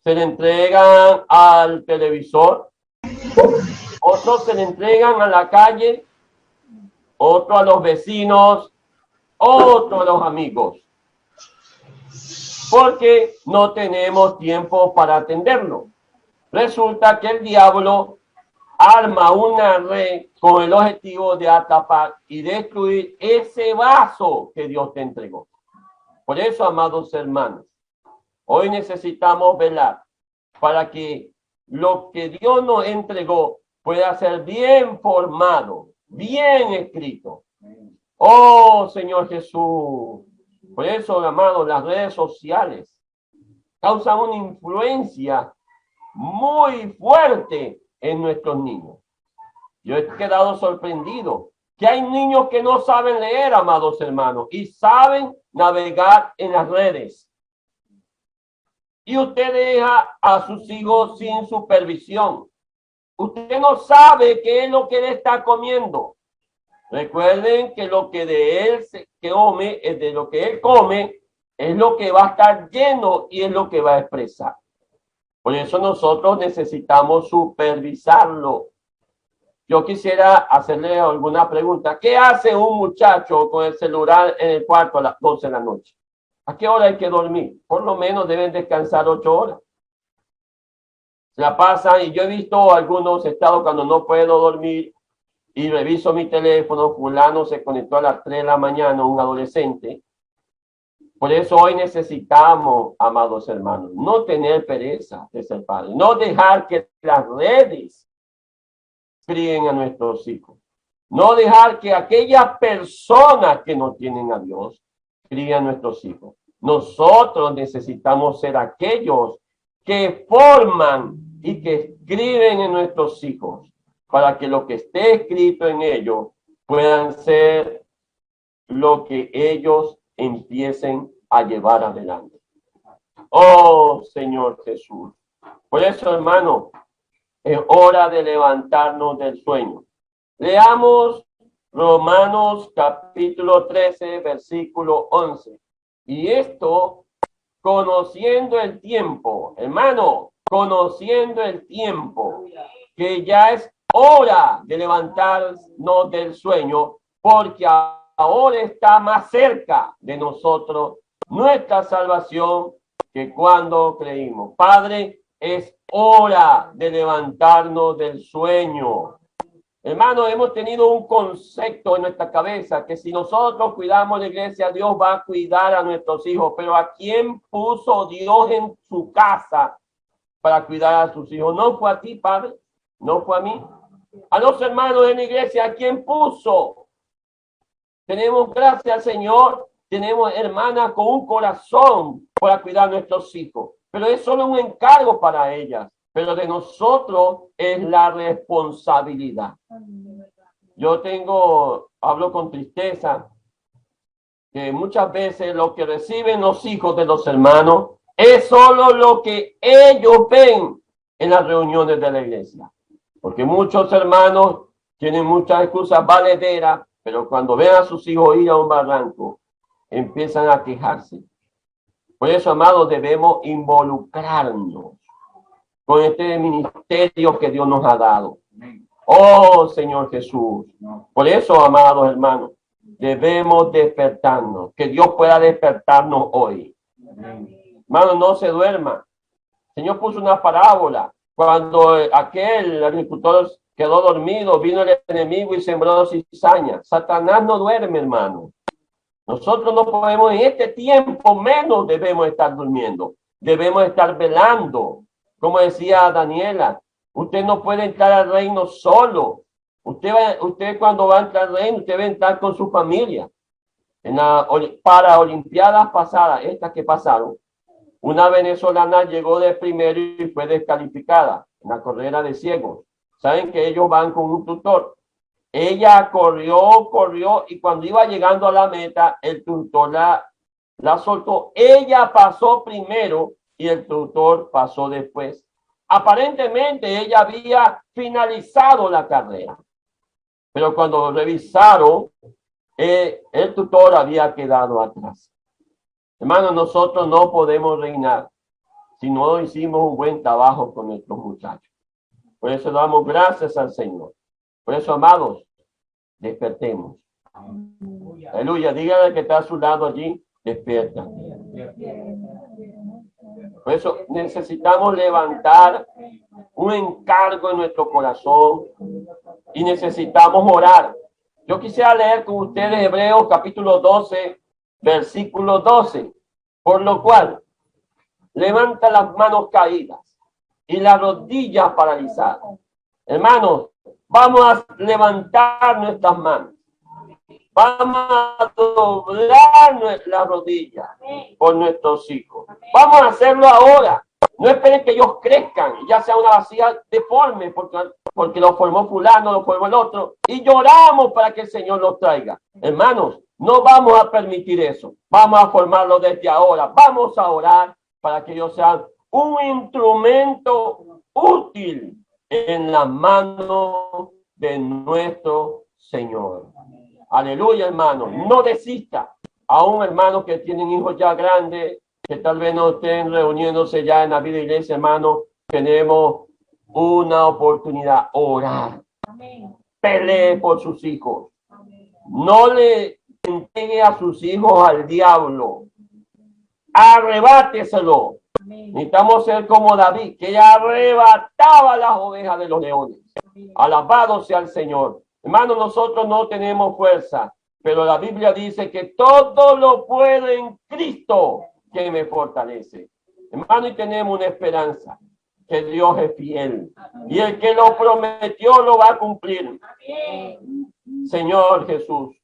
se le entregan al televisor, otros se le entregan a la calle, otros a los vecinos, otros a los amigos, porque no tenemos tiempo para atenderlo. Resulta que el diablo arma una red con el objetivo de atrapar y destruir ese vaso que Dios te entregó. Por eso, amados hermanos, hoy necesitamos velar para que lo que Dios nos entregó pueda ser bien formado, bien escrito. Oh, Señor Jesús. Por eso, amados, las redes sociales causan una influencia muy fuerte en nuestros niños. Yo he quedado sorprendido que hay niños que no saben leer, amados hermanos, y saben navegar en las redes. Y usted deja a sus hijos sin supervisión. Usted no sabe qué es lo que él está comiendo. Recuerden que lo que de él se come, es de lo que él come, es lo que va a estar lleno y es lo que va a expresar. Por eso nosotros necesitamos supervisarlo. Yo quisiera hacerle alguna pregunta. ¿Qué hace un muchacho con el celular en el cuarto a las 12 de la noche? ¿A qué hora hay que dormir? Por lo menos deben descansar 8 horas. Se la pasan, y yo he visto algunos estados cuando no puedo dormir y reviso mi teléfono, fulano se conectó a las 3 de la mañana, un adolescente. Por eso hoy necesitamos, amados hermanos, no tener pereza de ser padre, no dejar que las redes críen a nuestros hijos, no dejar que aquellas personas que no tienen a Dios críen a nuestros hijos. Nosotros necesitamos ser aquellos que forman y que escriben en nuestros hijos para que lo que esté escrito en ellos puedan ser lo que ellos empiecen a llevar adelante. Oh, Señor Jesús. Por eso, hermano, es hora de levantarnos del sueño. Leamos Romanos capítulo 13, versículo 11. Y esto, conociendo el tiempo, hermano, conociendo el tiempo, que ya es hora de levantarnos del sueño, porque ahora está más cerca de nosotros nuestra salvación que cuando creímos. Padre, es hora de levantarnos del sueño. Hermano, hemos tenido un concepto en nuestra cabeza que si nosotros cuidamos la iglesia, Dios va a cuidar a nuestros hijos. Pero ¿a quién puso Dios en su casa para cuidar a sus hijos? No fue a ti, Padre, no fue a mí. A los hermanos en la iglesia, ¿a quién puso? Tenemos, gracias al Señor, tenemos hermanas con un corazón para cuidar a nuestros hijos. Pero es solo un encargo para ellas. Pero de nosotros es la responsabilidad. Yo hablo con tristeza, que muchas veces lo que reciben los hijos de los hermanos es solo lo que ellos ven en las reuniones de la iglesia. Porque muchos hermanos tienen muchas excusas valederas, pero cuando ven a sus hijos ir a un barranco, empiezan a quejarse. Por eso, amados, debemos involucrarnos con este ministerio que Dios nos ha dado. Oh, Señor Jesús. Por eso, amados hermanos, debemos despertarnos. Que Dios pueda despertarnos hoy. Hermano, no se duerma. El Señor puso una parábola. Cuando aquel agricultor quedó dormido, vino el enemigo y sembró cizaña. Satanás no duerme, hermano. Nosotros no podemos, en este tiempo menos debemos estar durmiendo. Debemos estar velando. Como decía Daniela, usted no puede entrar al reino solo. Usted cuando va a entrar al reino, usted va a entrar con su familia. En la Paralimpiadas pasadas, estas que pasaron, una venezolana llegó de primero y fue descalificada en la carrera de ciegos. Saben que ellos van con un tutor. Ella corrió y cuando iba llegando a la meta, el tutor la soltó. Ella pasó primero y el tutor pasó después. Aparentemente ella había finalizado la carrera. Pero cuando revisaron, el tutor había quedado atrás. Hermanos, nosotros no podemos reinar si no hicimos un buen trabajo con nuestros muchachos. Por eso damos gracias al Señor. Por eso, amados, despertemos. Aleluya. Dígale que está a su lado allí, despierta. Por eso necesitamos levantar un encargo en nuestro corazón y necesitamos orar. Yo quisiera leer con ustedes Hebreos capítulo 12, versículo 12. Por lo cual, levanta las manos caídas y las rodillas paralizadas. Hermanos, vamos a levantar nuestras manos. Vamos a doblar las rodillas por nuestros hijos. Vamos a hacerlo ahora. No esperen que ellos crezcan, ya sea una vacía deforme, porque lo formó fulano, lo formó el otro, y lloramos para que el Señor los traiga. Hermanos, no vamos a permitir eso. Vamos a formarlo desde ahora. Vamos a orar para que ellos sean un instrumento útil en la mano de nuestro Señor. Aleluya, hermano. No desista. Aún hermanos que tienen hijos ya grandes, que tal vez no estén reuniéndose ya en la vida de iglesia, hermano, tenemos una oportunidad. Orar. Pelee por sus hijos. No le entregue a sus hijos al diablo. Arrebáteselo. Necesitamos ser como David, que arrebataba las ovejas de los leones. Alabado sea el Señor. Hermano, nosotros no tenemos fuerza, pero la Biblia dice que todo lo puedo en Cristo que me fortalece. Hermano, y tenemos una esperanza, que Dios es fiel. Y el que lo prometió lo va a cumplir. Señor Jesús.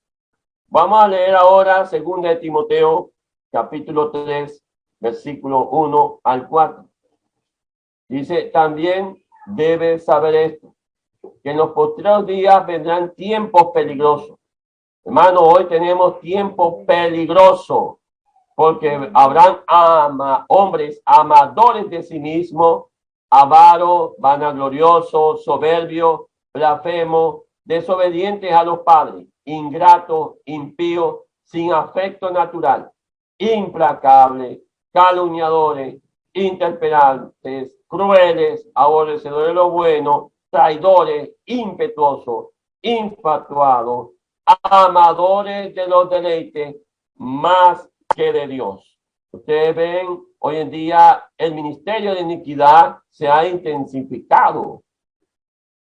Vamos a leer ahora 2 de Timoteo, capítulo 3, versículo 1 al 4. Dice, también debes saber esto, que en los postreros días vendrán tiempos peligrosos. Hermano, hoy tenemos tiempos peligrosos, porque habrán hombres amadores de sí mismos, avaros, vanagloriosos, soberbios, blasfemos, desobedientes a los padres, ingratos, impíos, sin afecto natural, implacables, calumniadores, intemperantes, crueles, aborrecedores de lo bueno, traidores, impetuosos, infatuados, amadores de los deleites más que de Dios. Ustedes ven, hoy en día el ministerio de iniquidad se ha intensificado.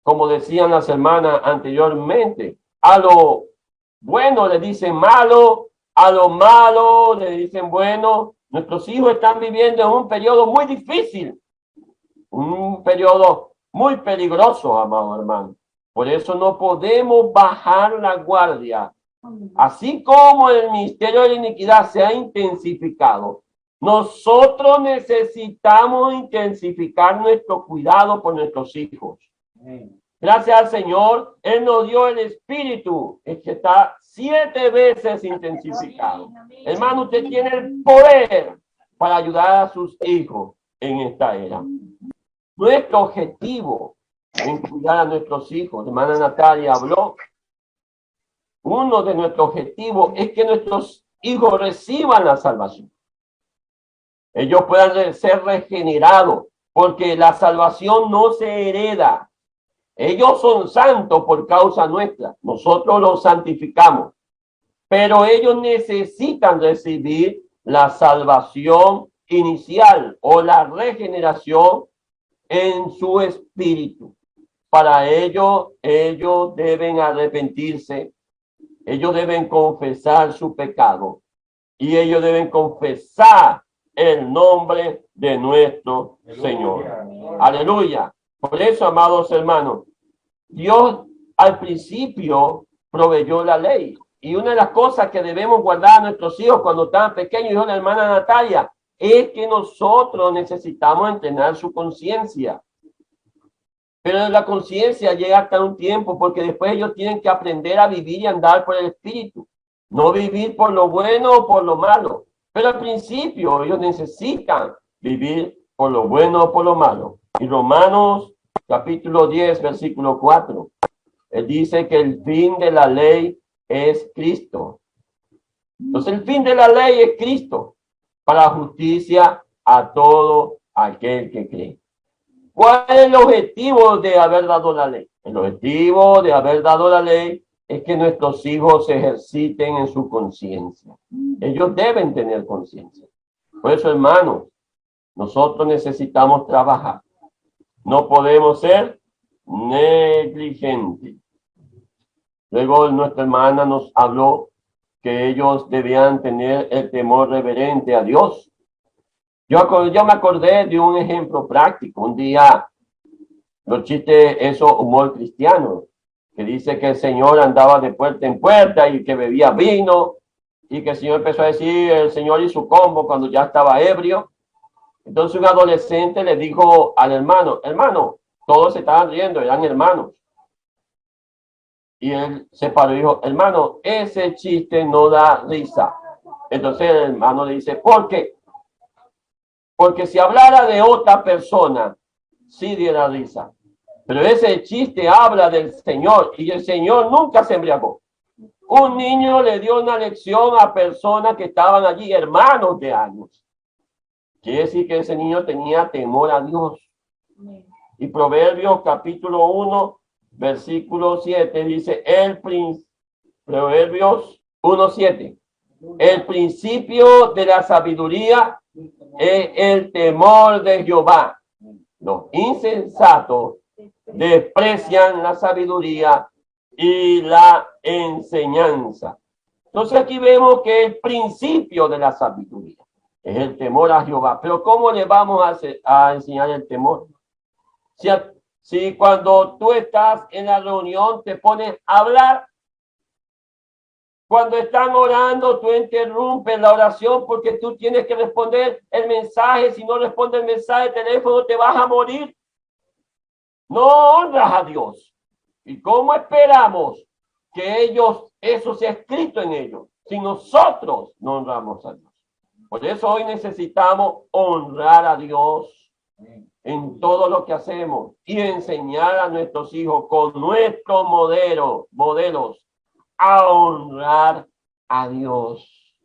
Como decían las hermanas anteriormente, a lo bueno le dicen malo, a lo malo le dicen bueno. Nuestros hijos están viviendo en un periodo muy difícil, un periodo muy peligroso, amados hermanos. Por eso no podemos bajar la guardia. Así como el ministerio de la iniquidad se ha intensificado, nosotros necesitamos intensificar nuestro cuidado por nuestros hijos. Gracias al Señor, Él nos dio el Espíritu, que está 7 veces intensificado. Hermano, usted tiene el poder para ayudar a sus hijos en esta era. Nuestro objetivo en cuidar a nuestros hijos, hermana Natalia habló, uno de nuestros objetivos es que nuestros hijos reciban la salvación. Ellos puedan ser regenerados, porque la salvación no se hereda. Ellos son santos por causa nuestra. Nosotros los santificamos. Pero ellos necesitan recibir la salvación inicial o la regeneración en su espíritu. Para ello, ellos deben arrepentirse. Ellos deben confesar su pecado. Y ellos deben confesar el nombre de nuestro Señor. Aleluya. Por eso, amados hermanos, Dios al principio proveyó la ley. Y una de las cosas que debemos guardar a nuestros hijos cuando están pequeños, dijo la hermana Natalia, es que nosotros necesitamos entrenar su conciencia. Pero la conciencia llega hasta un tiempo, porque después ellos tienen que aprender a vivir y andar por el Espíritu. No vivir por lo bueno o por lo malo. Pero al principio ellos necesitan vivir por lo bueno o por lo malo. Y Romanos capítulo 10, versículo 4. Él dice que el fin de la ley es Cristo. Entonces el fin de la ley es Cristo para justicia a todo aquel que cree. ¿Cuál es el objetivo de haber dado la ley? El objetivo de haber dado la ley es que nuestros hijos se ejerciten en su conciencia. Ellos deben tener conciencia. Por eso, hermanos, nosotros necesitamos trabajar. No podemos ser negligentes. Luego nuestra hermana nos habló que ellos debían tener el temor reverente a Dios. Yo me acordé de un ejemplo práctico. Un día, los chistes, eso, humor cristiano, que dice que el Señor andaba de puerta en puerta y que bebía vino, y que el Señor empezó a decir, el Señor y su combo cuando ya estaba ebrio. Entonces un adolescente le dijo al hermano, hermano, todos se estaban riendo, eran hermanos. Y él se paró y dijo, hermano, ese chiste no da risa. Entonces el hermano le dice, ¿por qué? Porque si hablara de otra persona, sí diera risa. Pero ese chiste habla del Señor y el Señor nunca se embriagó. Un niño le dio una lección a personas que estaban allí, hermanos de años. Quiere decir que ese niño tenía temor a Dios. Y Proverbios capítulo 1, versículo 7 dice, Proverbios 1:7, el principio de la sabiduría es el temor de Jehová. Los insensatos desprecian la sabiduría y la enseñanza. Entonces aquí vemos que el principio de la sabiduría es el temor a Jehová. Pero ¿cómo le vamos a enseñar el temor? Si cuando tú estás en la reunión te pones a hablar, cuando están orando tú interrumpes la oración porque tú tienes que responder el mensaje. Si no respondes el mensaje de teléfono te vas a morir. No honras a Dios. ¿Y cómo esperamos que eso sea escrito en ellos si nosotros no honramos a Dios? Por eso hoy necesitamos honrar a Dios en todo lo que hacemos y enseñar a nuestros hijos con nuestros modelos a honrar a Dios.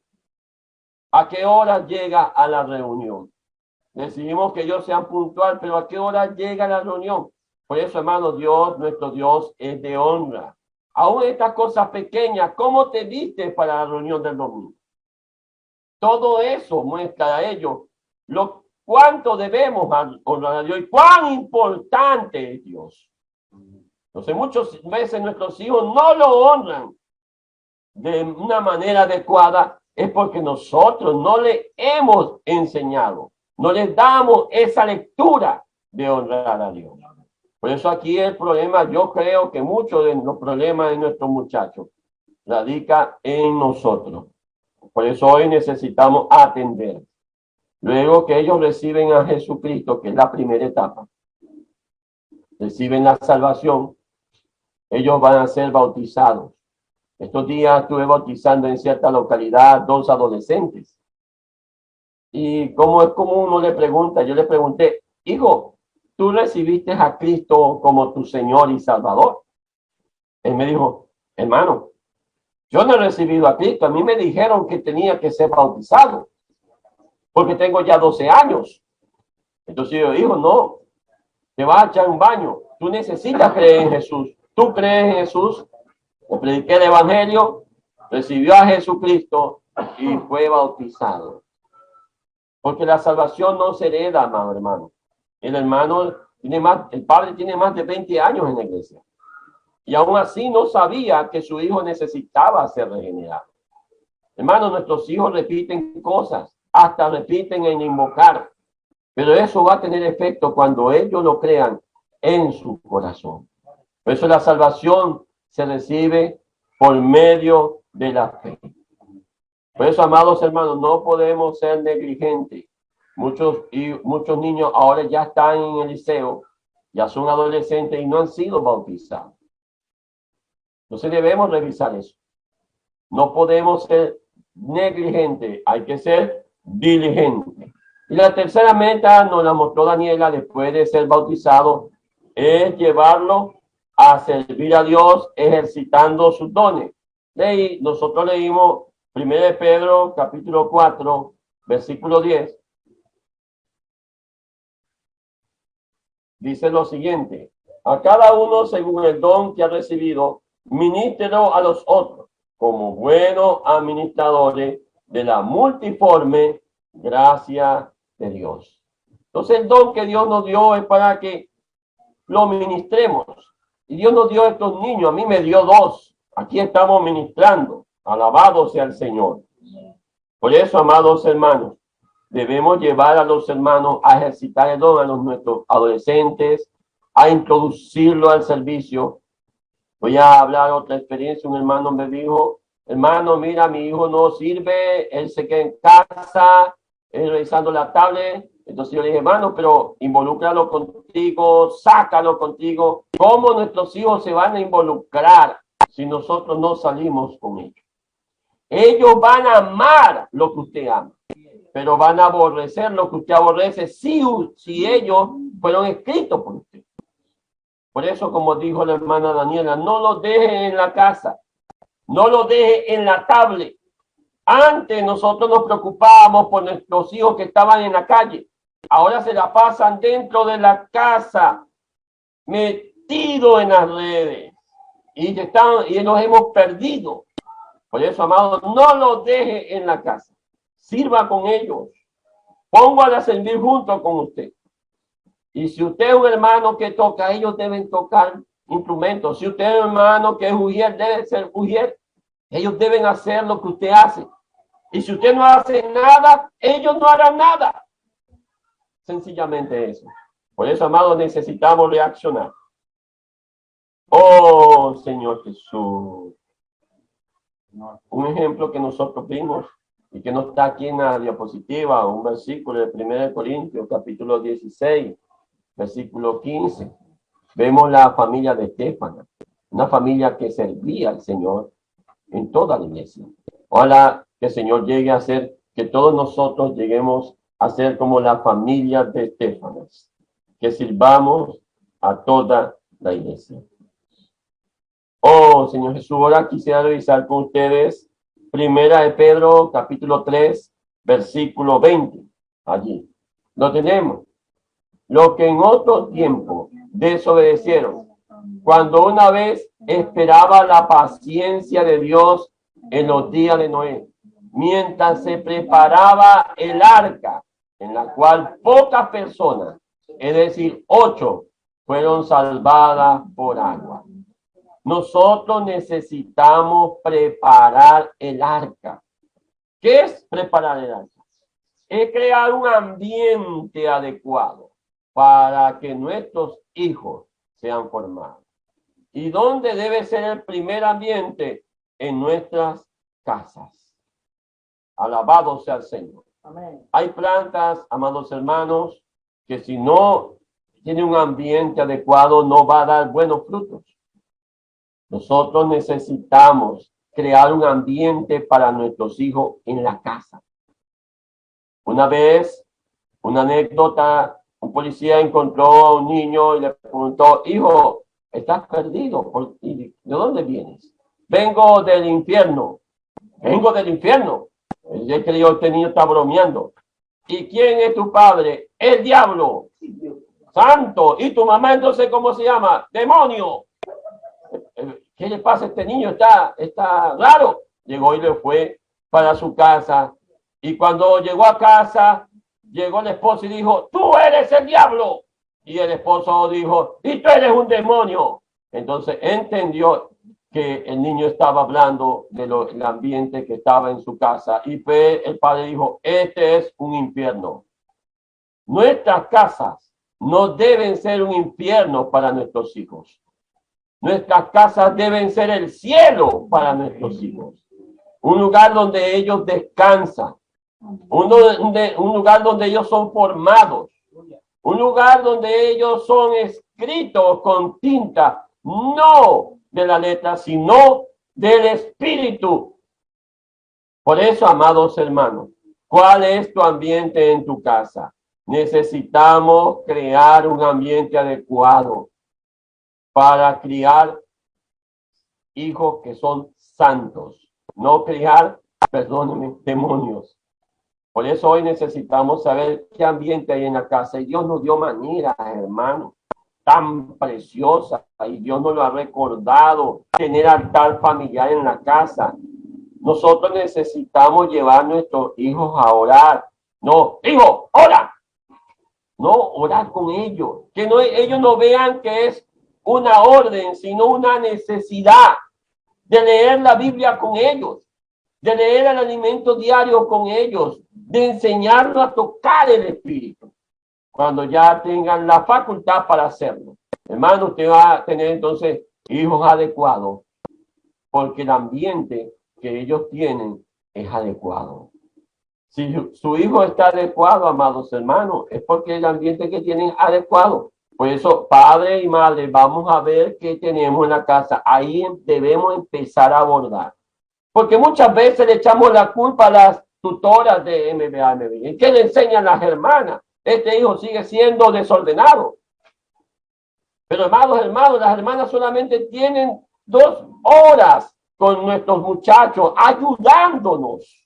¿A qué hora llega a la reunión? Decidimos que ellos sean puntuales, pero ¿a qué hora llega la reunión? Por eso, hermano, Dios, nuestro Dios, es de honra. Aún estas cosas pequeñas, ¿cómo te vistes para la reunión del domingo? Todo eso muestra a ellos cuánto debemos honrar a Dios y cuán importante es Dios. Entonces, muchas veces nuestros hijos no lo honran de una manera adecuada, es porque nosotros no le hemos enseñado, no les damos esa lectura de honrar a Dios. Por eso aquí el problema, yo creo que muchos de los problemas de nuestros muchachos radica en nosotros. Por eso hoy necesitamos atender. Luego que ellos reciben a Jesucristo, que es la primera etapa, reciben la salvación, ellos van a ser bautizados. Estos días estuve bautizando en cierta localidad 2 adolescentes. Y como es común, uno le pregunta, yo le pregunté, hijo, ¿tú recibiste a Cristo como tu Señor y Salvador? Él me dijo, hermano, yo no he recibido a Cristo. A mí me dijeron que tenía que ser bautizado, porque tengo ya 12 años. Entonces yo digo, no, te vas a echar un baño. Tú necesitas creer en Jesús. Tú crees en Jesús. Le prediqué el Evangelio, recibió a Jesucristo y fue bautizado. Porque la salvación no se hereda, amado hermano. El padre tiene más de 20 años en la iglesia. Y aún así no sabía que su hijo necesitaba ser regenerado. Hermano, nuestros hijos repiten cosas, hasta repiten en invocar. Pero eso va a tener efecto cuando ellos lo crean en su corazón. Por eso la salvación se recibe por medio de la fe. Por eso, amados hermanos, no podemos ser negligentes. Muchos niños ahora ya están en el liceo, ya son adolescentes y no han sido bautizados. Entonces debemos revisar eso. No podemos ser negligentes, hay que ser diligentes. Y la tercera meta nos la mostró Daniela después de ser bautizado, es llevarlo a servir a Dios ejercitando sus dones. Nosotros leímos 1 Pedro capítulo 4, versículo 10. Dice lo siguiente: a cada uno según el don que ha recibido, ministrelo a los otros, como buenos administradores de la multiforme gracia de Dios. Entonces el don que Dios nos dio es para que lo ministremos. Y Dios nos dio estos niños, a mí me dio 2. Aquí estamos ministrando. Alabado sea el Señor. Por eso, amados hermanos, debemos llevar a los hermanos a ejercitar el don, a nuestros adolescentes, a introducirlo al servicio. Voy a hablar otra experiencia. Un hermano me dijo: hermano, mira, mi hijo no sirve, él se queda en casa, revisando la tablet. Entonces yo le dije: hermano, pero involúcralo contigo, sácalo contigo. ¿Cómo nuestros hijos se van a involucrar si nosotros no salimos con ellos? Ellos van a amar lo que usted ama, pero van a aborrecer lo que usted aborrece si ellos fueron escritos por usted. Por eso, como dijo la hermana Daniela, no los deje en la casa, no los deje en la tablet. Antes nosotros nos preocupábamos por nuestros hijos que estaban en la calle. Ahora se la pasan dentro de la casa, metidos en las redes. Y nos hemos perdido. Por eso, amados, no los deje en la casa. Sirva con ellos. Póngale a servir junto con usted. Y si usted es un hermano que toca, ellos deben tocar instrumentos. Si usted es un hermano que es ujier, debe ser ujier. Ellos deben hacer lo que usted hace. Y si usted no hace nada, ellos no harán nada. Sencillamente eso. Por eso, amados, necesitamos reaccionar. Oh, Señor Jesús. Un ejemplo que nosotros vimos y que no está aquí en la diapositiva, un versículo de 1 Corintios, capítulo 16, versículo 15. Vemos la familia de Estéfana, una familia que servía al Señor en toda la iglesia. Ojalá que el Señor llegue a hacer que todos nosotros lleguemos a ser como la familia de Estéfanas, que sirvamos a toda la iglesia. Oh, Señor Jesús, ahora quisiera revisar con ustedes 1 Pedro, capítulo 3, versículo 20. Allí lo tenemos. Lo que en otro tiempo desobedecieron, cuando una vez esperaba la paciencia de Dios en los días de Noé, mientras se preparaba el arca, en la cual pocas personas, es decir, 8, fueron salvadas por agua. Nosotros necesitamos preparar el arca. ¿Qué es preparar el arca? Es crear un ambiente adecuado para que nuestros hijos sean formados. ¿Y dónde debe ser el primer ambiente? En nuestras casas. Alabado sea el Señor. Amén. Hay plantas, amados hermanos, que si no tiene un ambiente adecuado no va a dar buenos frutos. Nosotros necesitamos crear un ambiente para nuestros hijos en la casa. Una vez, una anécdota, un policía encontró a un niño y le preguntó: hijo, ¿estás perdido? ¿De dónde vienes? Vengo del infierno. Vengo del infierno. Él creyó que este niño está bromeando. ¿Y quién es tu padre? El diablo. Santo. ¿Y tu mamá entonces cómo se llama? Demonio. ¿Qué le pasa a este niño? Está raro. Llegó y le fue para su casa. Y cuando llegó a casa, llegó el esposo y dijo: tú eres el diablo. Y el esposo dijo: y tú eres un demonio. Entonces entendió que el niño estaba hablando del ambiente que estaba en su casa. Y el padre dijo: este es un infierno. Nuestras casas no deben ser un infierno para nuestros hijos. Nuestras casas deben ser el cielo para nuestros hijos. Un lugar donde ellos descansan. Un lugar donde ellos son formados. Un lugar donde ellos son escritos con tinta, no de la letra, sino del espíritu. Por eso, amados hermanos, ¿cuál es tu ambiente en tu casa? Necesitamos crear un ambiente adecuado. para criar hijos que son santos, no criar, perdónenme, demonios. Por eso hoy necesitamos saber qué ambiente hay en la casa. Y Dios nos dio maneras, hermano, tan preciosa. Y Dios nos lo ha recordado, tener altar familiar en la casa. Nosotros necesitamos llevar a nuestros hijos a orar. No, hijo, ora. No, orar con ellos. Que no, ellos no vean que es una orden, sino una necesidad de leer la Biblia con ellos, de leer el alimento diario con ellos, de enseñarlos a tocar el Espíritu, cuando ya tengan la facultad para hacerlo. Hermano, usted va a tener entonces hijos adecuados, porque el ambiente que ellos tienen es adecuado. Si su hijo está adecuado, amados hermanos, es porque el ambiente que tienen es adecuado. Por eso, padre y madre, vamos a ver qué tenemos en la casa. Ahí debemos empezar a abordar. Porque muchas veces le echamos la culpa a las tutoras de MBA, MBA. ¿Qué le enseñan las hermanas? Este hijo sigue siendo desordenado. Pero hermanos, las hermanas solamente tienen 2 horas con nuestros muchachos, ayudándonos.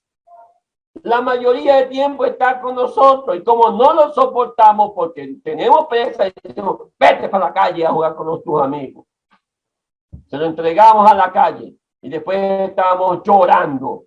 La mayoría de tiempo está con nosotros y como no lo soportamos porque tenemos presa y decimos, vete para la calle a jugar con tus amigos. Se lo entregamos a la calle y después estamos llorando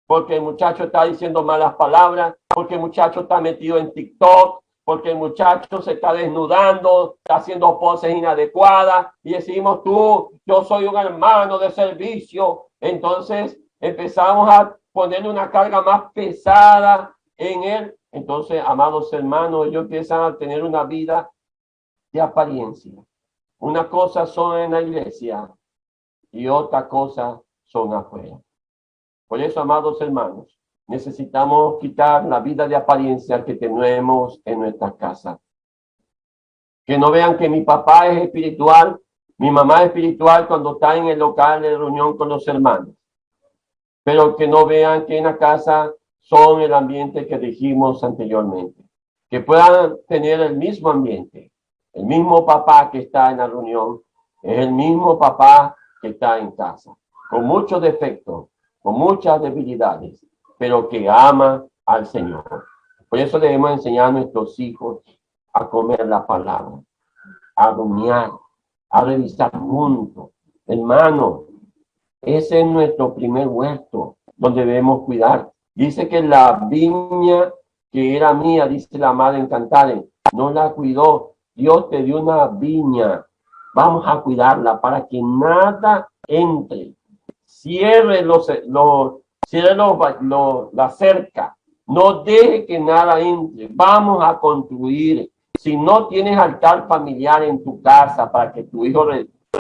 porque el muchacho está diciendo malas palabras, porque el muchacho está metido en TikTok, porque el muchacho se está desnudando, está haciendo poses inadecuadas y decimos yo soy un hermano de servicio. Entonces empezamos a ponerle una carga más pesada en él. Entonces, amados hermanos, ellos empiezan a tener una vida de apariencia. Una cosa son en la iglesia y otra cosa son afuera. Por eso, amados hermanos, necesitamos quitar la vida de apariencia que tenemos en nuestras casas. Que no vean que mi papá es espiritual, mi mamá es espiritual cuando está en el local de reunión con los hermanos. Pero que no vean que en la casa son el ambiente que dijimos anteriormente. Que puedan tener el mismo ambiente. El mismo papá que está en la reunión es el mismo papá que está en casa. Con muchos defectos, con muchas debilidades, pero que ama al Señor. Por eso debemos enseñar a nuestros hijos a comer la palabra, a rumiar, a revisar juntos. Hermano, ese es nuestro primer huerto donde debemos cuidar. Dice que la viña que era mía, dice la madre en Cantares, no la cuidó. Dios te dio una viña. Vamos a cuidarla para que nada entre. Cierre la cerca. No deje que nada entre. Vamos a construir. Si no tienes altar familiar en tu casa para que tu hijo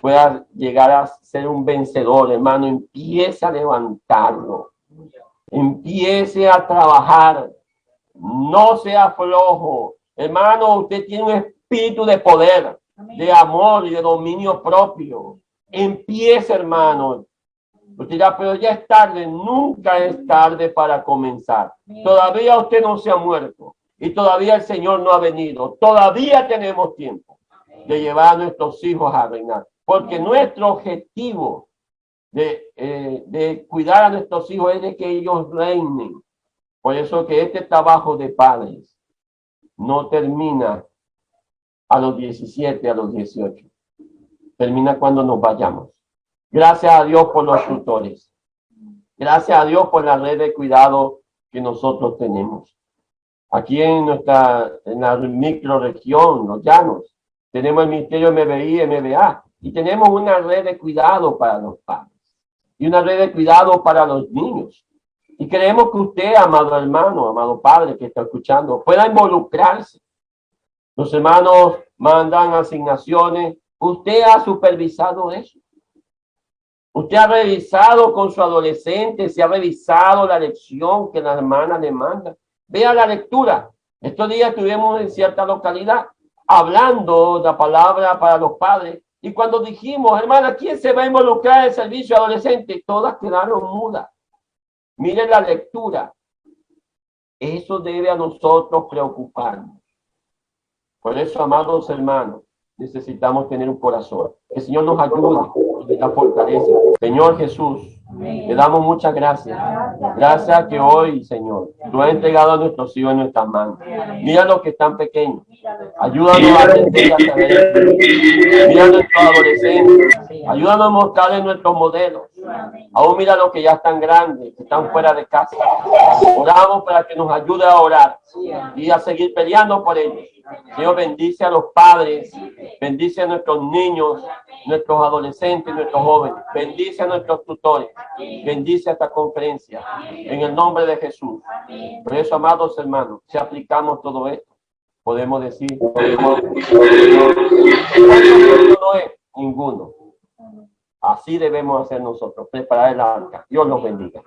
pueda llegar a ser un vencedor, hermano, empiece a levantarlo. Empiece a trabajar. No sea flojo. Hermano, usted tiene un espíritu de poder, de amor y de dominio propio. Empiece, hermano. Usted dirá, pero ya es tarde. Nunca es tarde para comenzar. Todavía usted no se ha muerto. Y todavía el Señor no ha venido. Todavía tenemos tiempo de llevar a nuestros hijos a reinar. Porque nuestro objetivo de cuidar a nuestros hijos es de que ellos reinen. Por eso que este trabajo de padres no termina a los 17, a los 18. Termina cuando nos vayamos. Gracias a Dios por los tutores. Gracias a Dios por la red de cuidado que nosotros tenemos. Aquí en la microrregión, los llanos, tenemos el Ministerio MBI, MBA, y tenemos una red de cuidado para los padres y una red de cuidado para los niños. Y queremos que usted, amado hermano, amado padre que está escuchando, pueda involucrarse. Los hermanos mandan asignaciones. Usted ha supervisado eso. Usted ha revisado con su adolescente, se ha revisado la lección que la hermana le manda. Vea la lectura. Estos días estuvimos en cierta localidad hablando la palabra para los padres. Y cuando dijimos, hermana, ¿quién se va a involucrar en el servicio adolescente? Todas quedaron mudas. Miren la lectura. Eso debe a nosotros preocuparnos. Por eso, amados hermanos, necesitamos tener un corazón. Que el Señor nos ayude y nos fortalece. Señor Jesús, le damos muchas gracias. Gracias que hoy, Señor, tú has entregado a nuestros hijos en nuestras manos. Mira los que están pequeños. Ayúdanos a entender, a saber. Mira a nuestros adolescentes. Ayúdanos a mostrarles nuestros modelos. Aún mira los que ya están grandes, que están fuera de casa. Oramos para que nos ayude a orar y a seguir peleando por ellos. Señor, bendice a los padres, bendice a nuestros niños, nuestros adolescentes, nuestros jóvenes. Bendice a nuestros tutores. Bendice a esta conferencia. En el nombre de Jesús. Por eso, amados hermanos, si aplicamos todo esto, podemos decir, no es ninguno. Así debemos hacer nosotros, preparar el arca. Dios los bendiga.